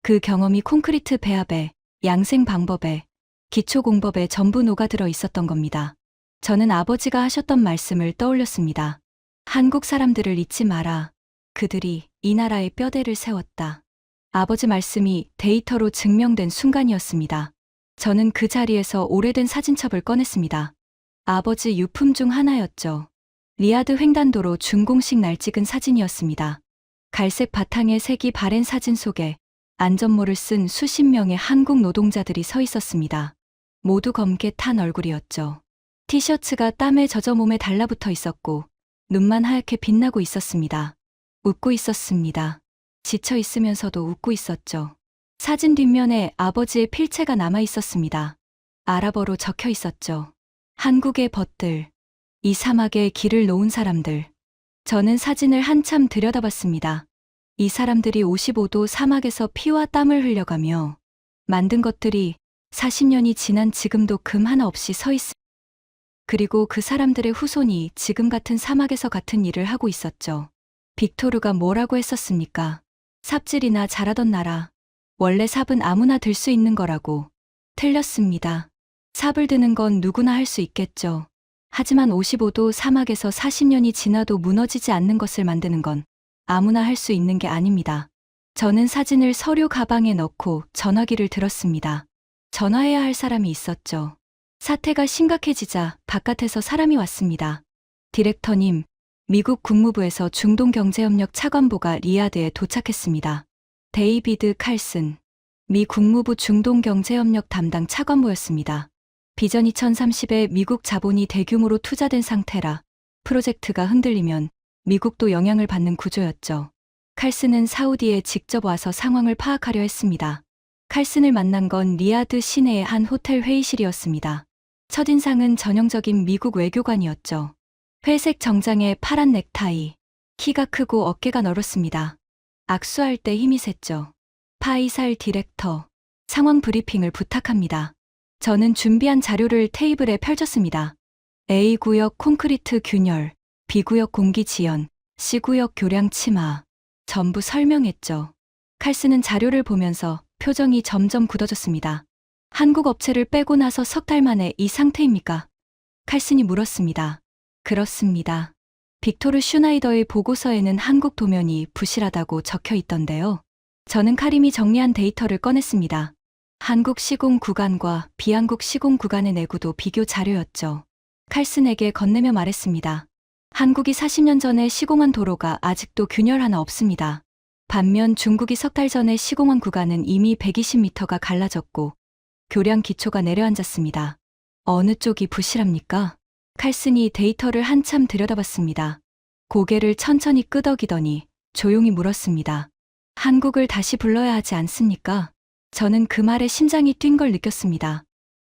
그 경험이 콘크리트 배합에, 양생 방법에, 기초 공법에 전부 녹아들어 있었던 겁니다. 저는 아버지가 하셨던 말씀을 떠올렸습니다. 한국 사람들을 잊지 마라. 그들이 이 나라의 뼈대를 세웠다. 아버지 말씀이 데이터로 증명된 순간이었습니다. 저는 그 자리에서 오래된 사진첩을 꺼냈습니다. 아버지 유품 중 하나였죠. 리야드 횡단도로 준공식 날 찍은 사진이었습니다. 갈색 바탕에 색이 바랜 사진 속에 안전모를 쓴 수십 명의 한국 노동자들이 서 있었습니다. 모두 검게 탄 얼굴이었죠. 티셔츠가 땀에 젖어 몸에 달라붙어 있었고 눈만 하얗게 빛나고 있었습니다. 웃고 있었습니다. 지쳐 있으면서도 웃고 있었죠. 사진 뒷면에 아버지의 필체가 남아 있었습니다. 아랍어로 적혀 있었죠. 한국의 벗들, 이 사막에 길을 놓은 사람들. 저는 사진을 한참 들여다봤습니다. 이 사람들이 55도 사막에서 피와 땀을 흘려가며 만든 것들이 40년이 지난 지금도 금 하나 없이 서 있습니다. 그리고 그 사람들의 후손이 지금 같은 사막에서 같은 일을 하고 있었죠. 빅토르가 뭐라고 했었습니까? 삽질이나 잘하던 나라. 원래 삽은 아무나 들 수 있는 거라고. 틀렸습니다. 삽을 드는 건 누구나 할 수 있겠죠. 하지만 55도 사막에서 40년이 지나도 무너지지 않는 것을 만드는 건 아무나 할 수 있는 게 아닙니다. 저는 사진을 서류 가방에 넣고 전화기를 들었습니다. 전화해야 할 사람이 있었죠. 사태가 심각해지자 바깥에서 사람이 왔습니다. 디렉터님, 미국 국무부에서 중동경제협력 차관보가 리야드에 도착했습니다. 데이비드 칼슨, 미 국무부 중동경제협력 담당 차관보였습니다. 비전 2030에 미국 자본이 대규모로 투자된 상태라 프로젝트가 흔들리면 미국도 영향을 받는 구조였죠. 칼슨은 사우디에 직접 와서 상황을 파악하려 했습니다. 칼슨을 만난 건 리야드 시내의 한 호텔 회의실이었습니다. 첫인상은 전형적인 미국 외교관이었죠. 회색 정장에 파란 넥타이, 키가 크고 어깨가 넓었습니다. 악수할 때 힘이 셌죠. 파이살 디렉터, 상황 브리핑을 부탁합니다. 저는 준비한 자료를 테이블에 펼쳤습니다. A구역 콘크리트 균열, B구역 공기 지연, C구역 교량 침하. 전부 설명했죠. 칼슨은 자료를 보면서 표정이 점점 굳어졌습니다. 한국 업체를 빼고 나서 석 달 만에 이 상태입니까? 칼슨이 물었습니다. 그렇습니다. 빅토르 슈나이더의 보고서에는 한국 도면이 부실하다고 적혀 있던데요. 저는 카림이 정리한 데이터를 꺼냈습니다. 한국 시공 구간과 비한국 시공 구간의 내구도 비교 자료였죠. 칼슨에게 건네며 말했습니다. 한국이 40년 전에 시공한 도로가 아직도 균열 하나 없습니다. 반면 중국이 석 달 전에 시공한 구간은 이미 120m가 갈라졌고 교량 기초가 내려앉았습니다. 어느 쪽이 부실합니까? 칼슨이 데이터를 한참 들여다봤습니다. 고개를 천천히 끄덕이더니 조용히 물었습니다. 한국을 다시 불러야 하지 않습니까? 저는 그 말에 심장이 뛴 걸 느꼈습니다.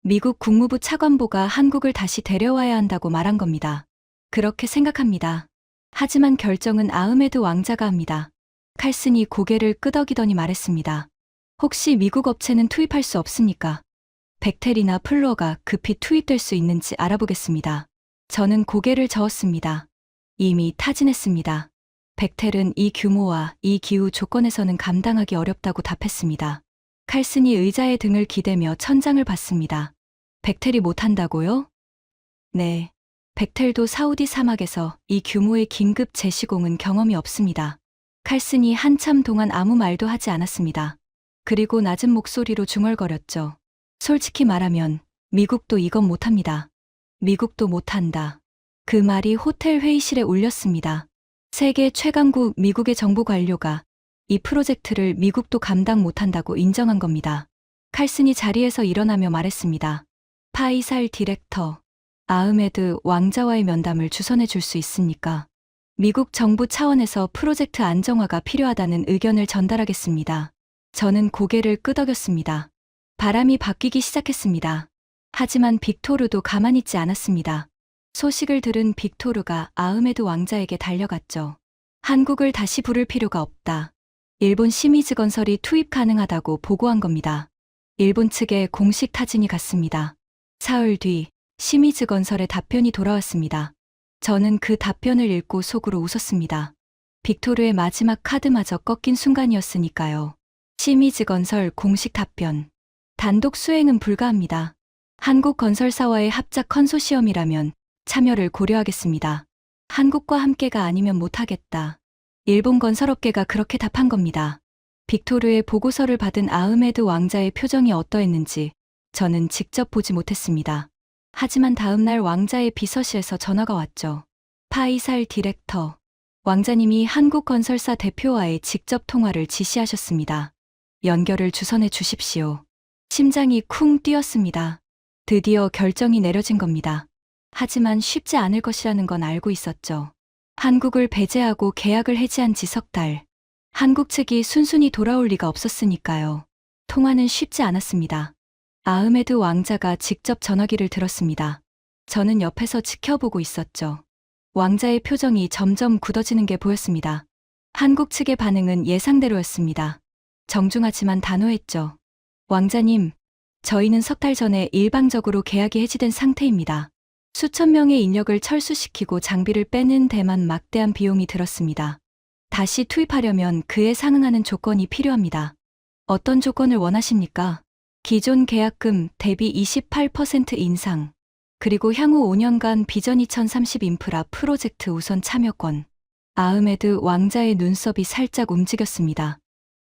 미국 국무부 차관보가 한국을 다시 데려와야 한다고 말한 겁니다. 그렇게 생각합니다. 하지만 결정은 아흐메드 왕자가 합니다. 칼슨이 고개를 끄덕이더니 말했습니다. 혹시 미국 업체는 투입할 수 없습니까? 벡텔이나 플루어가 급히 투입될 수 있는지 알아보겠습니다. 저는 고개를 저었습니다. 이미 타진했습니다. 벡텔은 이 규모와 이 기후 조건에서는 감당하기 어렵다고 답했습니다. 칼슨이 의자에 등을 기대며 천장을 봤습니다. 벡텔이 못한다고요? 네. 벡텔도 사우디 사막에서 이 규모의 긴급 재시공은 경험이 없습니다. 칼슨이 한참 동안 아무 말도 하지 않았습니다. 그리고 낮은 목소리로 중얼거렸죠. 솔직히 말하면 미국도 이건 못합니다. 미국도 못한다. 그 말이 호텔 회의실에 울렸습니다. 세계 최강국 미국의 정부 관료가 이 프로젝트를 미국도 감당 못한다고 인정한 겁니다. 칼슨이 자리에서 일어나며 말했습니다. 파이살 디렉터, 아흐메드 왕자와의 면담을 주선해 줄 수 있습니까? 미국 정부 차원에서 프로젝트 안정화가 필요하다는 의견을 전달하겠습니다. 저는 고개를 끄덕였습니다. 바람이 바뀌기 시작했습니다. 하지만 빅토르도 가만히 있지 않았습니다. 소식을 들은 빅토르가 아흐메드 왕자에게 달려갔죠. 한국을 다시 부를 필요가 없다. 일본 시미즈 건설이 투입 가능하다고 보고한 겁니다. 일본 측에 공식 타진이 갔습니다. 사흘 뒤 시미즈 건설의 답변이 돌아왔습니다. 저는 그 답변을 읽고 속으로 웃었습니다. 빅토르의 마지막 카드마저 꺾인 순간이었으니까요. 시미즈 건설 공식 답변. 단독 수행은 불가합니다. 한국 건설사와의 합작 컨소시엄이라면 참여를 고려하겠습니다. 한국과 함께가 아니면 못하겠다. 일본 건설업계가 그렇게 답한 겁니다. 빅토르의 보고서를 받은 아흐메드 왕자의 표정이 어떠했는지 저는 직접 보지 못했습니다. 하지만 다음 날 왕자의 비서실에서 전화가 왔죠. 파이살 디렉터. 왕자님이 한국건설사 대표와의 직접 통화를 지시하셨습니다. 연결을 주선해 주십시오. 심장이 쿵 뛰었습니다. 드디어 결정이 내려진 겁니다. 하지만 쉽지 않을 것이라는 건 알고 있었죠. 한국을 배제하고 계약을 해지한 지 석 달. 한국 측이 순순히 돌아올 리가 없었으니까요. 통화는 쉽지 않았습니다. 아흐메드 왕자가 직접 전화기를 들었습니다. 저는 옆에서 지켜보고 있었죠. 왕자의 표정이 점점 굳어지는 게 보였습니다. 한국 측의 반응은 예상대로였습니다. 정중하지만 단호했죠. 왕자님, 저희는 석 달 전에 일방적으로 계약이 해지된 상태입니다. 수천 명의 인력을 철수시키고 장비를 빼는 데만 막대한 비용이 들었습니다. 다시 투입하려면 그에 상응하는 조건이 필요합니다. 어떤 조건을 원하십니까? 기존 계약금 대비 28% 인상, 그리고 향후 5년간 비전 2030 인프라 프로젝트 우선 참여권. 아흐메드 왕자의 눈썹이 살짝 움직였습니다.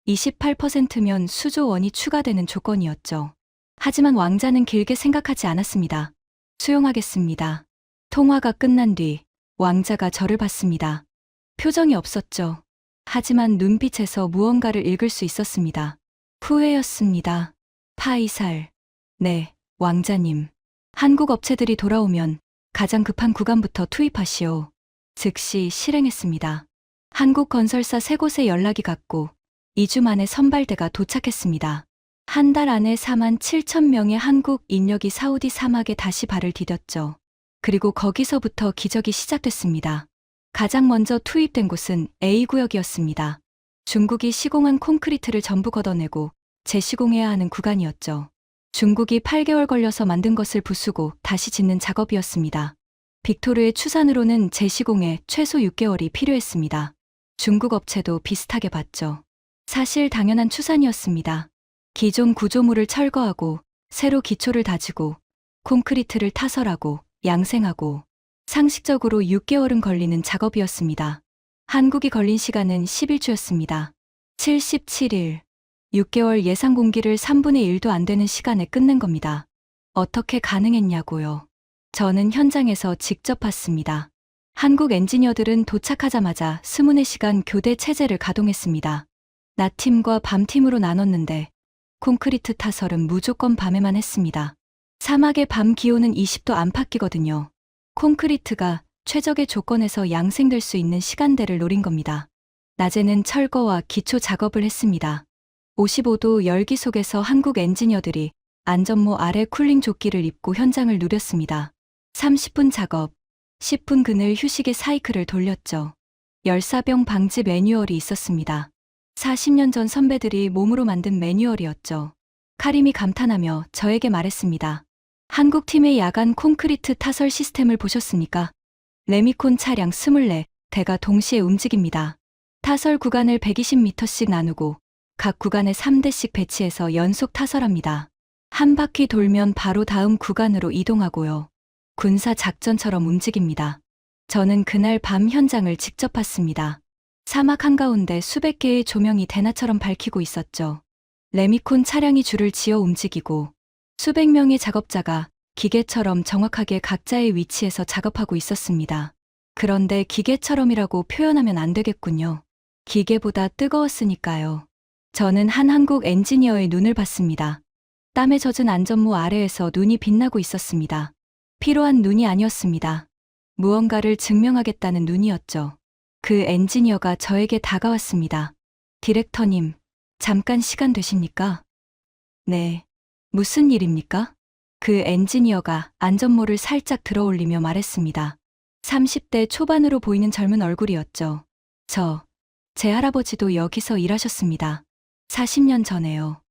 28%면 수조 원이 추가되는 조건이었죠. 하지만 왕자는 길게 생각하지 않았습니다. 수용하겠습니다. 통화가 끝난 뒤 왕자가 저를 봤습니다. 표정이 없었죠. 하지만 눈빛에서 무언가를 읽을 수 있었습니다. 후회였습니다. 파이살. 네, 왕자님. 한국 업체들이 돌아오면 가장 급한 구간부터 투입하시오. 즉시 실행했습니다. 한국 건설사 3곳에 연락이 갔고 2주 만에 선발대가 도착했습니다. 한 달 안에 4만 7천 명의 한국 인력이 사우디 사막에 다시 발을 디뎠죠. 그리고 거기서부터 기적이 시작됐습니다. 가장 먼저 투입된 곳은 A구역이었습니다. 중국이 시공한 콘크리트를 전부 걷어내고 재시공해야 하는 구간이었죠. 중국이 8개월 걸려서 만든 것을 부수고 다시 짓는 작업이었습니다. 빅토르의 추산으로는 재시공에 최소 6개월이 필요했습니다. 중국 업체도 비슷하게 봤죠. 사실 당연한 추산이었습니다. 기존 구조물을 철거하고 새로 기초를 다지고 콘크리트를 타설하고 양생하고 상식적으로 6개월은 걸리는 작업이었습니다. 한국이 걸린 시간은 11주였습니다. 77일. 6개월 예상 공기를 3분의 1도 안 되는 시간에 끝낸 겁니다. 어떻게 가능했냐고요. 저는 현장에서 직접 봤습니다. 한국 엔지니어들은 도착하자마자 24시간 교대 체제를 가동했습니다. 낮팀과 밤팀으로 나눴는데 콘크리트 타설은 무조건 밤에만 했습니다. 사막의 밤 기온은 20도 안팎이거든요. 콘크리트가 최적의 조건에서 양생될 수 있는 시간대를 노린 겁니다. 낮에는 철거와 기초 작업을 했습니다. 55도 열기 속에서 한국 엔지니어들이 안전모 아래 쿨링 조끼를 입고 현장을 누렸습니다. 30분 작업, 10분 그늘 휴식의 사이클을 돌렸죠. 열사병 방지 매뉴얼이 있었습니다. 40년 전 선배들이 몸으로 만든 매뉴얼이었죠. 카림이 감탄하며 저에게 말했습니다. 한국 팀의 야간 콘크리트 타설 시스템을 보셨습니까? 레미콘 차량 24대가 동시에 움직입니다. 타설 구간을 120m씩 나누고 각 구간에 3대씩 배치해서 연속 타설합니다. 한 바퀴 돌면 바로 다음 구간으로 이동하고요. 군사 작전처럼 움직입니다. 저는 그날 밤 현장을 직접 봤습니다. 사막 한가운데 수백 개의 조명이 대낮처럼 밝히고 있었죠. 레미콘 차량이 줄을 지어 움직이고 수백 명의 작업자가 기계처럼 정확하게 각자의 위치에서 작업하고 있었습니다. 그런데 기계처럼이라고 표현하면 안 되겠군요. 기계보다 뜨거웠으니까요. 저는 한 한국 엔지니어의 눈을 봤습니다. 땀에 젖은 안전모 아래에서 눈이 빛나고 있었습니다. 피로한 눈이 아니었습니다. 무언가를 증명하겠다는 눈이었죠. 그 엔지니어가 저에게 다가왔습니다. 디렉터님, 잠깐 시간 되십니까? 네. 무슨 일입니까? 그 엔지니어가 안전모를 살짝 들어올리며 말했습니다. 30대 초반으로 보이는 젊은 얼굴이었죠. 제 할아버지도 여기서 일하셨습니다. 40년 전에요.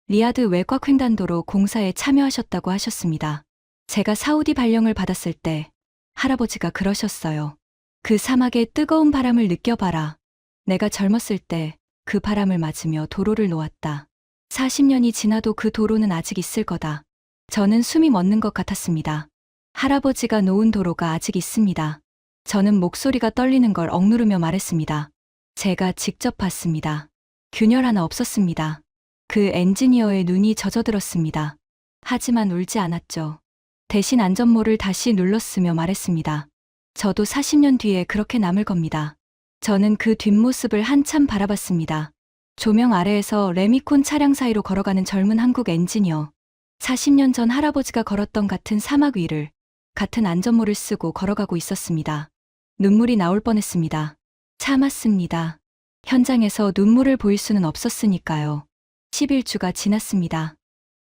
리야드 외곽 횡단도로 공사에 참여하셨다고 하셨습니다. 제가 사우디 발령을 받았을 때 할아버지가 그러셨어요. 그 사막의 뜨거운 바람을 느껴봐라. 내가 젊었을 때 그 바람을 맞으며 도로를 놓았다. 40년이 지나도 그 도로는 아직 있을 거다. 저는 숨이 멎는 것 같았습니다. 할아버지가 놓은 도로가 아직 있습니다. 저는 목소리가 떨리는 걸 억누르며 말했습니다. 제가 직접 봤습니다. 균열 하나 없었습니다. 그 엔지니어의 눈이 젖어들었습니다. 하지만 울지 않았죠. 대신 안전모를 다시 눌렀으며 말했습니다. 저도 40년 뒤에 그렇게 남을 겁니다. 저는 그 뒷모습을 한참 바라봤습니다. 조명 아래에서 레미콘 차량 사이로 걸어가는 젊은 한국 엔지니어. 40년 전 할아버지가 걸었던 같은 사막 위를 같은 안전모를 쓰고 걸어가고 있었습니다. 눈물이 나올 뻔했습니다. 참았습니다. 현장에서 눈물을 보일 수는 없었으니까요. 11주가 지났습니다.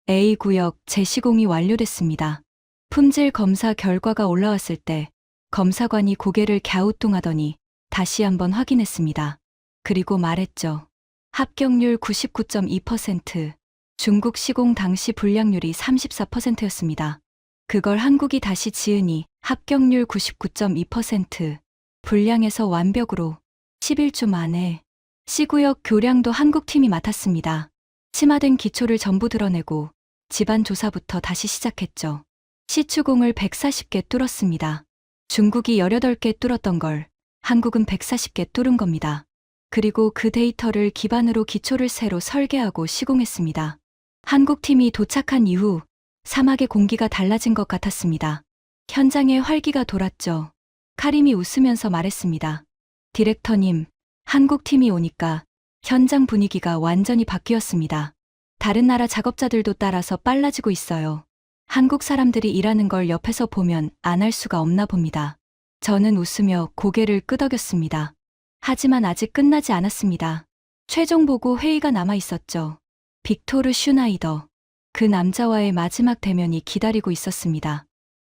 A구역 재시공이 완료됐습니다. 품질 검사 결과가 올라왔을 때 검사관이 고개를 갸우뚱하더니 다시 한번 확인했습니다. 그리고 말했죠. 합격률 99.2%, 중국 시공 당시 불량률이 34%였습니다. 그걸 한국이 다시 지으니 합격률 99.2%, 불량에서 완벽으로 11주 만에 C구역 교량도 한국팀이 맡았습니다. 심화된 기초를 전부 드러내고 집안 조사부터 다시 시작했죠. C추공을 140개 뚫었습니다. 중국이 18개 뚫었던 걸 한국은 140개 뚫은 겁니다. 그리고 그 데이터를 기반으로 기초를 새로 설계하고 시공했습니다. 한국팀이 도착한 이후 사막의 공기가 달라진 것 같았습니다. 현장에 활기가 돌았죠. 카림이 웃으면서 말했습니다. 디렉터님, 한국팀이 오니까 현장 분위기가 완전히 바뀌었습니다. 다른 나라 작업자들도 따라서 빨라지고 있어요. 한국 사람들이 일하는 걸 옆에서 보면 안 할 수가 없나 봅니다. 저는 웃으며 고개를 끄덕였습니다. 하지만 아직 끝나지 않았습니다. 최종 보고 회의가 남아 있었죠. 빅토르 슈나이더. 그 남자와의 마지막 대면이 기다리고 있었습니다.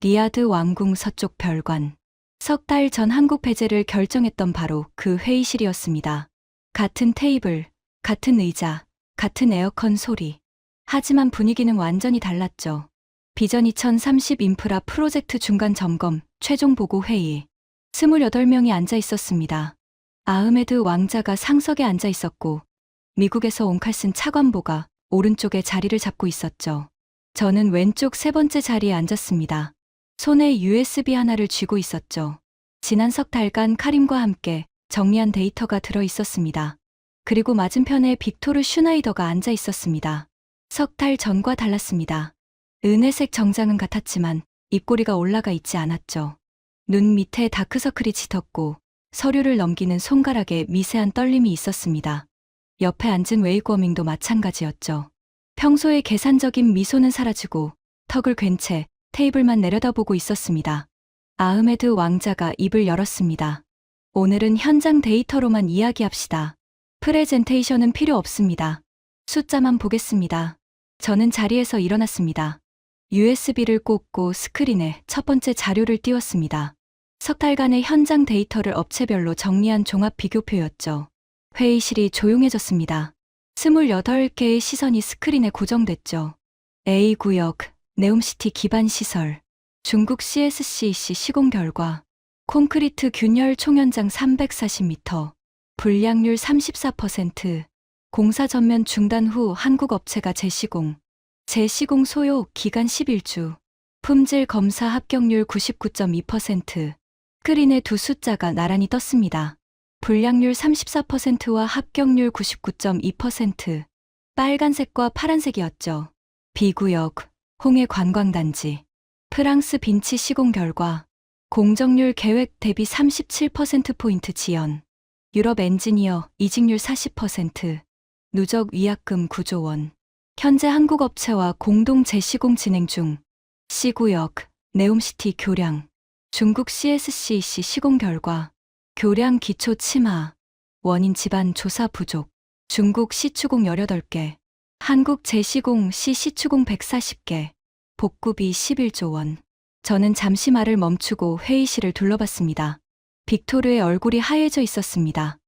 리야드 왕궁 서쪽 별관. 석 달 전 한국 배제를 결정했던 바로 그 회의실이었습니다. 같은 테이블, 같은 의자, 같은 에어컨 소리. 하지만 분위기는 완전히 달랐죠. 비전 2030 인프라 프로젝트 중간 점검, 최종 보고 회의. 28명이 앉아 있었습니다. 아흐메드 왕자가 상석에 앉아 있었고 미국에서 온 칼슨 차관보가 오른쪽에 자리를 잡고 있었죠. 저는 왼쪽 세 번째 자리에 앉았습니다. 손에 USB 하나를 쥐고 있었죠. 지난 석 달간 카림과 함께 정리한 데이터가 들어 있었습니다. 그리고 맞은편에 빅토르 슈나이더가 앉아 있었습니다. 석 달 전과 달랐습니다. 은혜색 정장은 같았지만 입꼬리가 올라가 있지 않았죠. 눈 밑에 다크서클이 짙었고 서류를 넘기는 손가락에 미세한 떨림이 있었습니다. 옆에 앉은 웨이거밍도 마찬가지였죠. 평소의 계산적인 미소는 사라지고 턱을 괜 채 테이블만 내려다보고 있었습니다. 아흐메드 왕자가 입을 열었습니다. 오늘은 현장 데이터로만 이야기합시다. 프레젠테이션은 필요 없습니다. 숫자만 보겠습니다. 저는 자리에서 일어났습니다. USB를 꽂고 스크린에 첫 번째 자료를 띄웠습니다. 석 달간의 현장 데이터를 업체별로 정리한 종합 비교표였죠. 회의실이 조용해졌습니다. 28개의 시선이 스크린에 고정됐죠. A구역, 네옴시티 기반 시설, 중국 CSCC 시공 결과, 콘크리트 균열 총연장 340m, 불량률 34%, 공사 전면 중단 후 한국 업체가 재시공 소요 기간 11주, 품질 검사 합격률 99.2%, 스크린에 두 숫자가 나란히 떴습니다. 불량률 34%와 합격률 99.2%, 빨간색과 파란색이었죠. B구역, 홍해 관광단지, 프랑스 빈치 시공 결과, 공정률 계획 대비 37%포인트 지연, 유럽 엔지니어 이직률 40%, 누적 위약금 9조 원, 현재 한국 업체와 공동 재시공 진행 중. C구역, 네옴시티 교량, 중국 CSCC 시공 결과, 교량 기초 침하, 원인 집안 조사 부족, 중국 시추공 18개, 한국 재시공 시추공 140개, 복구비 11조 원. 저는 잠시 말을 멈추고 회의실을 둘러봤습니다. 빅토르의 얼굴이 하얘져 있었습니다.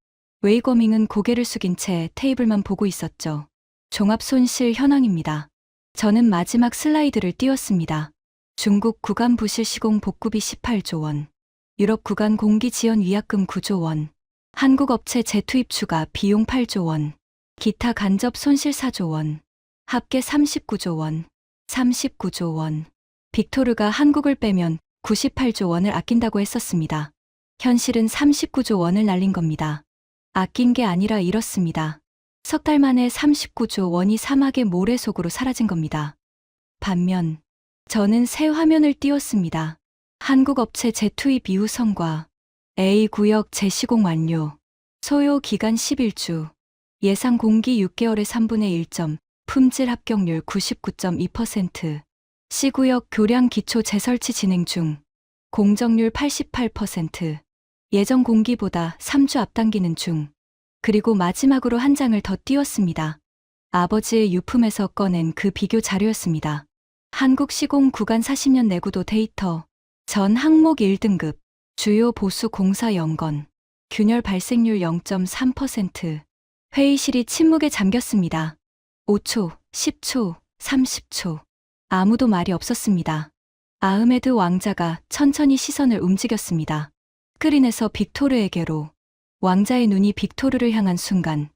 웨이거밍은 고개를 숙인 채 테이블만 보고 있었죠. 종합 손실 현황입니다. 저는 마지막 슬라이드를 띄웠습니다. 중국 구간 부실 시공 복구비 18조 원, 유럽 구간 공기 지연 위약금 9조 원, 한국 업체 재투입 추가 비용 8조 원, 기타 간접 손실 4조 원, 합계 39조 원, 39조 원. 빅토르가 한국을 빼면 98조 원을 아낀다고 했었습니다. 현실은 39조 원을 날린 겁니다. 아낀 게 아니라 잃었습니다. 석 달 만에 39조 원이 사막의 모래 속으로 사라진 겁니다. 반면 저는 새 화면을 띄웠습니다. 한국 업체 재투입 이후 성과, A구역 재시공 완료, 소요 기간 11주, 예상 공기 6개월의 3분의 1점, 품질 합격률 99.2%, C구역 교량 기초 재설치 진행 중, 공정률 88%, 예정 공기보다 3주 앞당기는 중. 그리고 마지막으로 한 장을 더 띄웠습니다. 아버지의 유품에서 꺼낸 그 비교 자료였습니다. 한국 시공 구간 40년 내구도 데이터, 전 항목 1등급, 주요 보수 공사 연건, 균열 발생률 0.3%. 회의실이 침묵에 잠겼습니다. 5초, 10초, 30초. 아무도 말이 없었습니다. 아흐메드 왕자가 천천히 시선을 움직였습니다. 스크린에서 빅토르에게로. 왕자의 눈이 빅토르를 향한 순간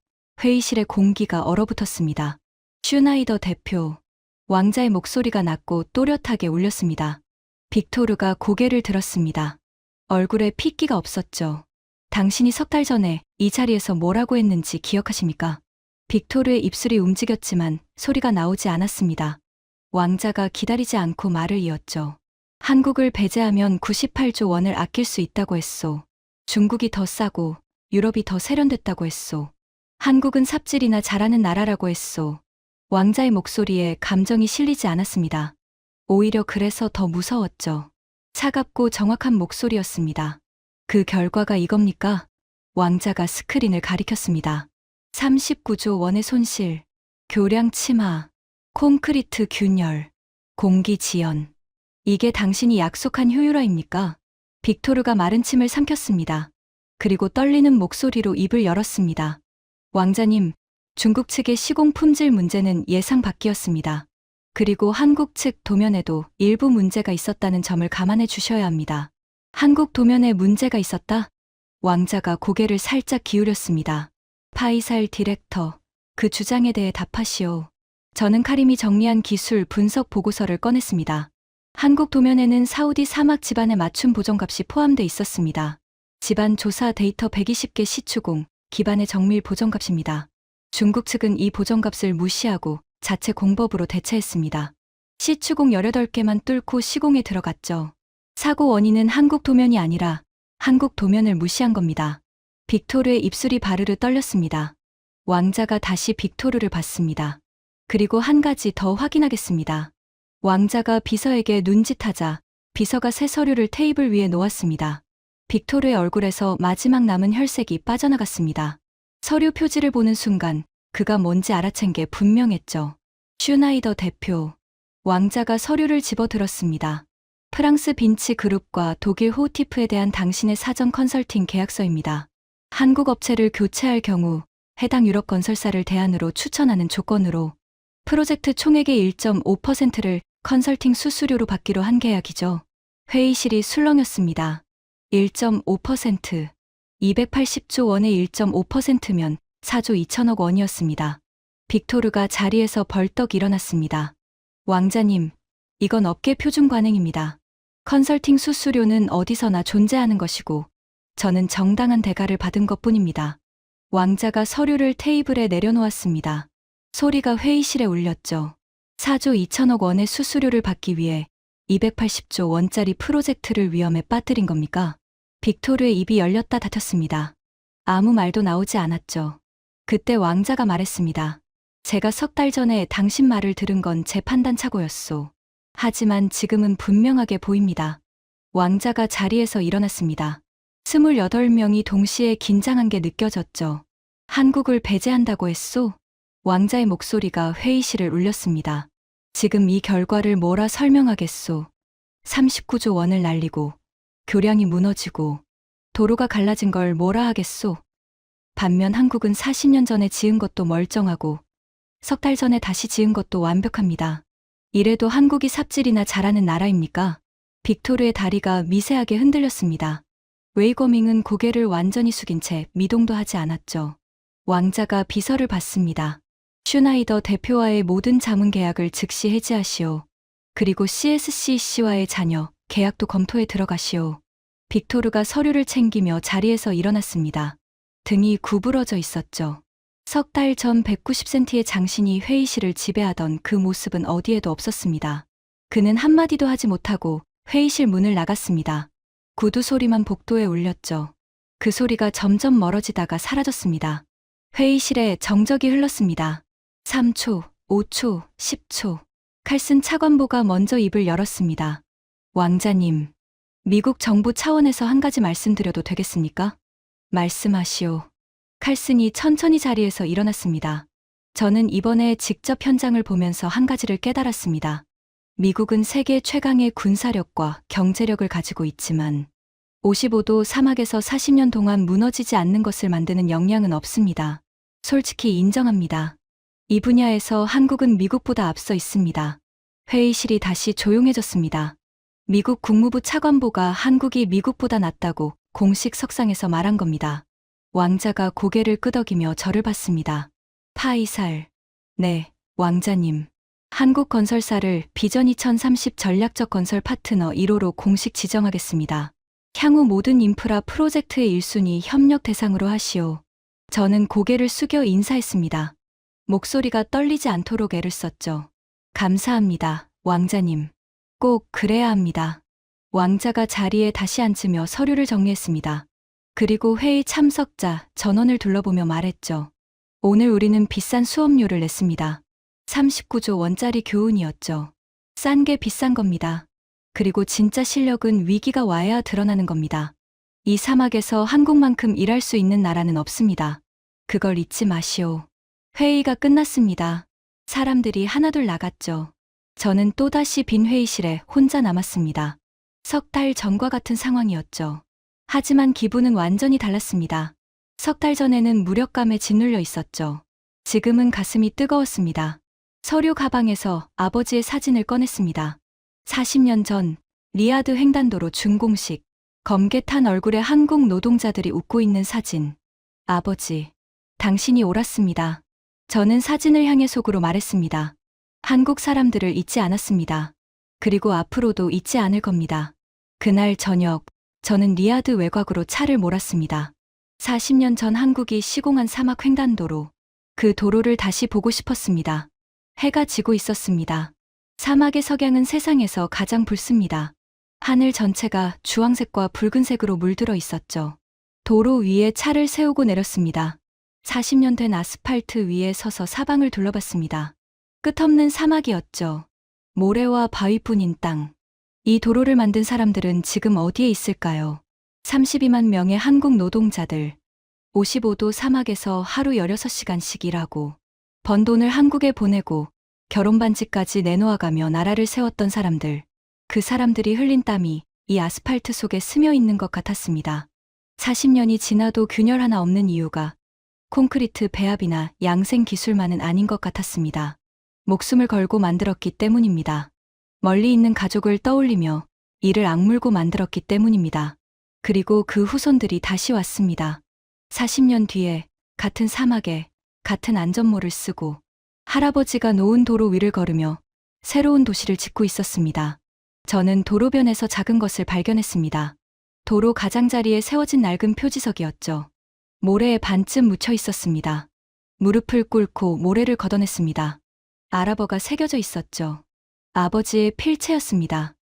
회의실의 공기가 얼어붙었습니다. 슈나이더 대표. 왕자의 목소리가 낮고 또렷하게 울렸습니다. 빅토르가 고개를 들었습니다. 얼굴에 핏기가 없었죠. 당신이 석 달 전에 이 자리에서 뭐라고 했는지 기억하십니까? 빅토르의 입술이 움직였지만 소리가 나오지 않았습니다. 왕자가 기다리지 않고 말을 이었죠. 한국을 배제하면 98조 원을 아낄 수 있다고 했소. 중국이 더 싸고 유럽이 더 세련됐다고 했소. 한국은 삽질이나 잘하는 나라라고 했소. 왕자의 목소리에 감정이 실리지 않았습니다. 오히려 그래서 더 무서웠죠. 차갑고 정확한 목소리였습니다. 그 결과가 이겁니까? 왕자가 스크린을 가리켰습니다. 39조 원의 손실, 교량 침하, 콘크리트 균열, 공기 지연. 이게 당신이 약속한 효율화입니까? 빅토르가 마른 침을 삼켰습니다. 그리고 떨리는 목소리로 입을 열었습니다. 왕자님, 중국 측의 시공 품질 문제는 예상 밖이었습니다. 그리고 한국 측 도면에도 일부 문제가 있었다는 점을 감안해 주셔야 합니다. 한국 도면에 문제가 있었다? 왕자가 고개를 살짝 기울였습니다. 파이살 디렉터, 그 주장에 대해 답하시오. 저는 카림이 정리한 기술 분석 보고서를 꺼냈습니다. 한국 도면에는 사우디 사막 집안의 맞춤 보정값이 포함돼 있었습니다. 집안 조사 데이터 120개 시추공, 기반의 정밀 보정값입니다. 중국 측은 이 보정값을 무시하고 자체 공법으로 대체했습니다. 시추공 18개만 뚫고 시공에 들어갔죠. 사고 원인은 한국 도면이 아니라 한국 도면을 무시한 겁니다. 빅토르의 입술이 바르르 떨렸습니다. 왕자가 다시 빅토르를 봤습니다. 그리고 한 가지 더 확인하겠습니다. 왕자가 비서에게 눈짓하자 비서가 새 서류를 테이블 위에 놓았습니다. 빅토르의 얼굴에서 마지막 남은 혈색이 빠져나갔습니다. 서류 표지를 보는 순간 그가 뭔지 알아챈 게 분명했죠. 슈나이더 대표. 왕자가 서류를 집어들었습니다. 프랑스 빈치 그룹과 독일 호티프에 대한 당신의 사전 컨설팅 계약서입니다. 한국 업체를 교체할 경우 해당 유럽 건설사를 대안으로 추천하는 조건으로 프로젝트 총액의 1.5%를 컨설팅 수수료로 받기로 한 계약이죠. 회의실이 술렁였습니다. 1.5%. 280조 원의 1.5%면 4조 2천억 원이었습니다. 빅토르가 자리에서 벌떡 일어났습니다. 왕자님, 이건 업계 표준 관행입니다. 컨설팅 수수료는 어디서나 존재하는 것이고 저는 정당한 대가를 받은 것뿐입니다. 왕자가 서류를 테이블에 내려놓았습니다. 소리가 회의실에 울렸죠. 4조 2천억 원의 수수료를 받기 위해 280조 원짜리 프로젝트를 위험에 빠뜨린 겁니까? 빅토르의 입이 열렸다 닫혔습니다. 아무 말도 나오지 않았죠. 그때 왕자가 말했습니다. 제가 석 달 전에 당신 말을 들은 건 제 판단착오였소. 하지만 지금은 분명하게 보입니다. 왕자가 자리에서 일어났습니다. 28명이 동시에 긴장한 게 느껴졌죠. 한국을 배제한다고 했소? 왕자의 목소리가 회의실을 울렸습니다. 지금 이 결과를 뭐라 설명하겠소? 39조 원을 날리고 교량이 무너지고 도로가 갈라진 걸 뭐라 하겠소? 반면 한국은 40년 전에 지은 것도 멀쩡하고 석 달 전에 다시 지은 것도 완벽합니다. 이래도 한국이 삽질이나 잘하는 나라입니까? 빅토르의 다리가 미세하게 흔들렸습니다. 웨이거밍은 고개를 완전히 숙인 채 미동도 하지 않았죠. 왕자가 비서를 받습니다. 슈나이더 대표와의 모든 자문 계약을 즉시 해지하시오. 그리고 CSCC와의 잔여 계약도 검토에 들어가시오. 빅토르가 서류를 챙기며 자리에서 일어났습니다. 등이 구부러져 있었죠. 석 달 전 190cm의 장신이 회의실을 지배하던 그 모습은 어디에도 없었습니다. 그는 한마디도 하지 못하고 회의실 문을 나갔습니다. 구두 소리만 복도에 울렸죠. 그 소리가 점점 멀어지다가 사라졌습니다. 회의실에 정적이 흘렀습니다. 3초, 5초, 10초. 칼슨 차관보가 먼저 입을 열었습니다. 왕자님, 미국 정부 차원에서 한 가지 말씀드려도 되겠습니까? 말씀하시오. 칼슨이 천천히 자리에서 일어났습니다. 저는 이번에 직접 현장을 보면서 한 가지를 깨달았습니다. 미국은 세계 최강의 군사력과 경제력을 가지고 있지만 55도 사막에서 40년 동안 무너지지 않는 것을 만드는 역량은 없습니다. 솔직히 인정합니다. 이 분야에서 한국은 미국보다 앞서 있습니다. 회의실이 다시 조용해졌습니다. 미국 국무부 차관보가 한국이 미국보다 낫다고 공식 석상에서 말한 겁니다. 왕자가 고개를 끄덕이며 저를 봤습니다. 파이살. 네, 왕자님. 한국건설사를 비전 2030 전략적 건설 파트너 1호로 공식 지정하겠습니다. 향후 모든 인프라 프로젝트의 1순위 협력 대상으로 하시오. 저는 고개를 숙여 인사했습니다. 목소리가 떨리지 않도록 애를 썼죠. 감사합니다, 왕자님. 꼭 그래야 합니다. 왕자가 자리에 다시 앉으며 서류를 정리했습니다. 그리고 회의 참석자 전원을 둘러보며 말했죠. 오늘 우리는 비싼 수업료를 냈습니다. 39조 원짜리 교훈이었죠. 싼 게 비싼 겁니다. 그리고 진짜 실력은 위기가 와야 드러나는 겁니다. 이 사막에서 한국만큼 일할 수 있는 나라는 없습니다. 그걸 잊지 마시오. 회의가 끝났습니다. 사람들이 하나둘 나갔죠. 저는 또다시 빈 회의실에 혼자 남았습니다. 석 달 전과 같은 상황이었죠. 하지만 기분은 완전히 달랐습니다. 석 달 전에는 무력감에 짓눌려 있었죠. 지금은 가슴이 뜨거웠습니다. 서류 가방에서 아버지의 사진을 꺼냈습니다. 40년 전 리야드 횡단도로 준공식, 검게 탄 얼굴에 한국 노동자들이 웃고 있는 사진. 아버지, 당신이 옳았습니다. 저는 사진을 향해 속으로 말했습니다. 한국 사람들을 잊지 않았습니다. 그리고 앞으로도 잊지 않을 겁니다. 그날 저녁, 저는 리야드 외곽으로 차를 몰았습니다. 40년 전 한국이 시공한 사막 횡단도로. 그 도로를 다시 보고 싶었습니다. 해가 지고 있었습니다. 사막의 석양은 세상에서 가장 붉습니다. 하늘 전체가 주황색과 붉은색으로 물들어 있었죠. 도로 위에 차를 세우고 내렸습니다. 40년 된 아스팔트 위에 서서 사방을 둘러봤습니다. 끝없는 사막이었죠. 모래와 바위뿐인 땅. 이 도로를 만든 사람들은 지금 어디에 있을까요? 32만 명의 한국 노동자들. 55도 사막에서 하루 16시간씩 일하고 번 돈을 한국에 보내고 결혼 반지까지 내놓아가며 나라를 세웠던 사람들. 그 사람들이 흘린 땀이 이 아스팔트 속에 스며 있는 것 같았습니다. 40년이 지나도 균열 하나 없는 이유가 콘크리트 배합이나 양생 기술만은 아닌 것 같았습니다. 목숨을 걸고 만들었기 때문입니다. 멀리 있는 가족을 떠올리며 이를 악물고 만들었기 때문입니다. 그리고 그 후손들이 다시 왔습니다. 40년 뒤에 같은 사막에 같은 안전모를 쓰고 할아버지가 놓은 도로 위를 걸으며 새로운 도시를 짓고 있었습니다. 저는 도로변에서 작은 것을 발견했습니다. 도로 가장자리에 세워진 낡은 표지석이었죠. 모래에 반쯤 묻혀 있었습니다. 무릎을 꿇고 모래를 걷어냈습니다. 아랍어가 새겨져 있었죠. 아버지의 필체였습니다.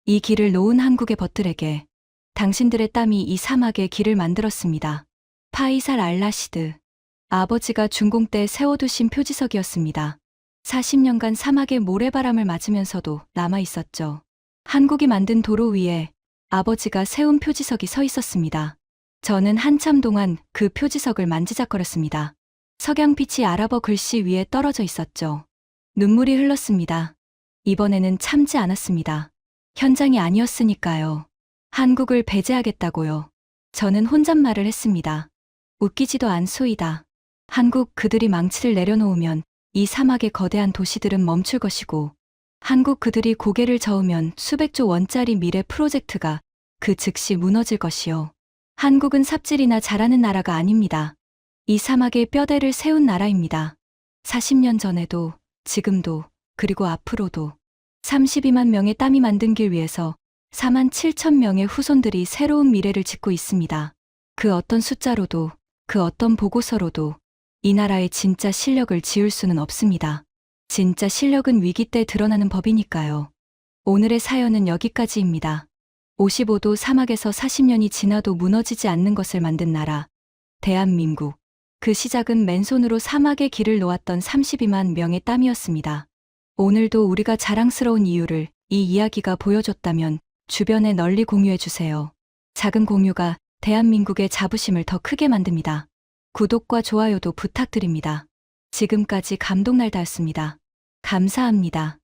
이 길을 놓은 한국의 벗들에게 당신들의 땀이 이 사막의 길을 만들었습니다. 파이살 알라시드. 아버지가 중공 때 세워두신 표지석이었습니다. 40년간 사막의 모래바람을 맞으면서도 남아 있었죠. 한국이 만든 도로 위에 아버지가 세운 표지석이 서 있었습니다. 저는 한참 동안 그 표지석을 만지작거렸습니다. 석양빛이 아랍어 글씨 위에 떨어져 있었죠. 눈물이 흘렀습니다. 이번에는 참지 않았습니다. 현장이 아니었으니까요. 한국을 배제하겠다고요. 저는 혼잣말을 했습니다. 웃기지도 않소이다. 한국 그들이 망치를 내려놓으면 이 사막의 거대한 도시들은 멈출 것이고 한국 그들이 고개를 저으면 수백조 원짜리 미래 프로젝트가 그 즉시 무너질 것이요. 한국은 삽질이나 잘하는 나라가 아닙니다. 이 사막에 뼈대를 세운 나라입니다. 40년 전에도 지금도 그리고 앞으로도 32만 명의 땀이 만든 길 위에서 4만 7천 명의 후손들이 새로운 미래를 짓고 있습니다. 그 어떤 숫자로도 그 어떤 보고서로도 이 나라의 진짜 실력을 지울 수는 없습니다. 진짜 실력은 위기 때 드러나는 법이니까요. 오늘의 사연은 여기까지입니다. 55도 사막에서 40년이 지나도 무너지지 않는 것을 만든 나라, 대한민국. 그 시작은 맨손으로 사막의 길을 놓았던 32만 명의 땀이었습니다. 오늘도 우리가 자랑스러운 이유를 이 이야기가 보여줬다면 주변에 널리 공유해주세요. 작은 공유가 대한민국의 자부심을 더 크게 만듭니다. 구독과 좋아요도 부탁드립니다. 지금까지 감동날다였습니다. 감사합니다.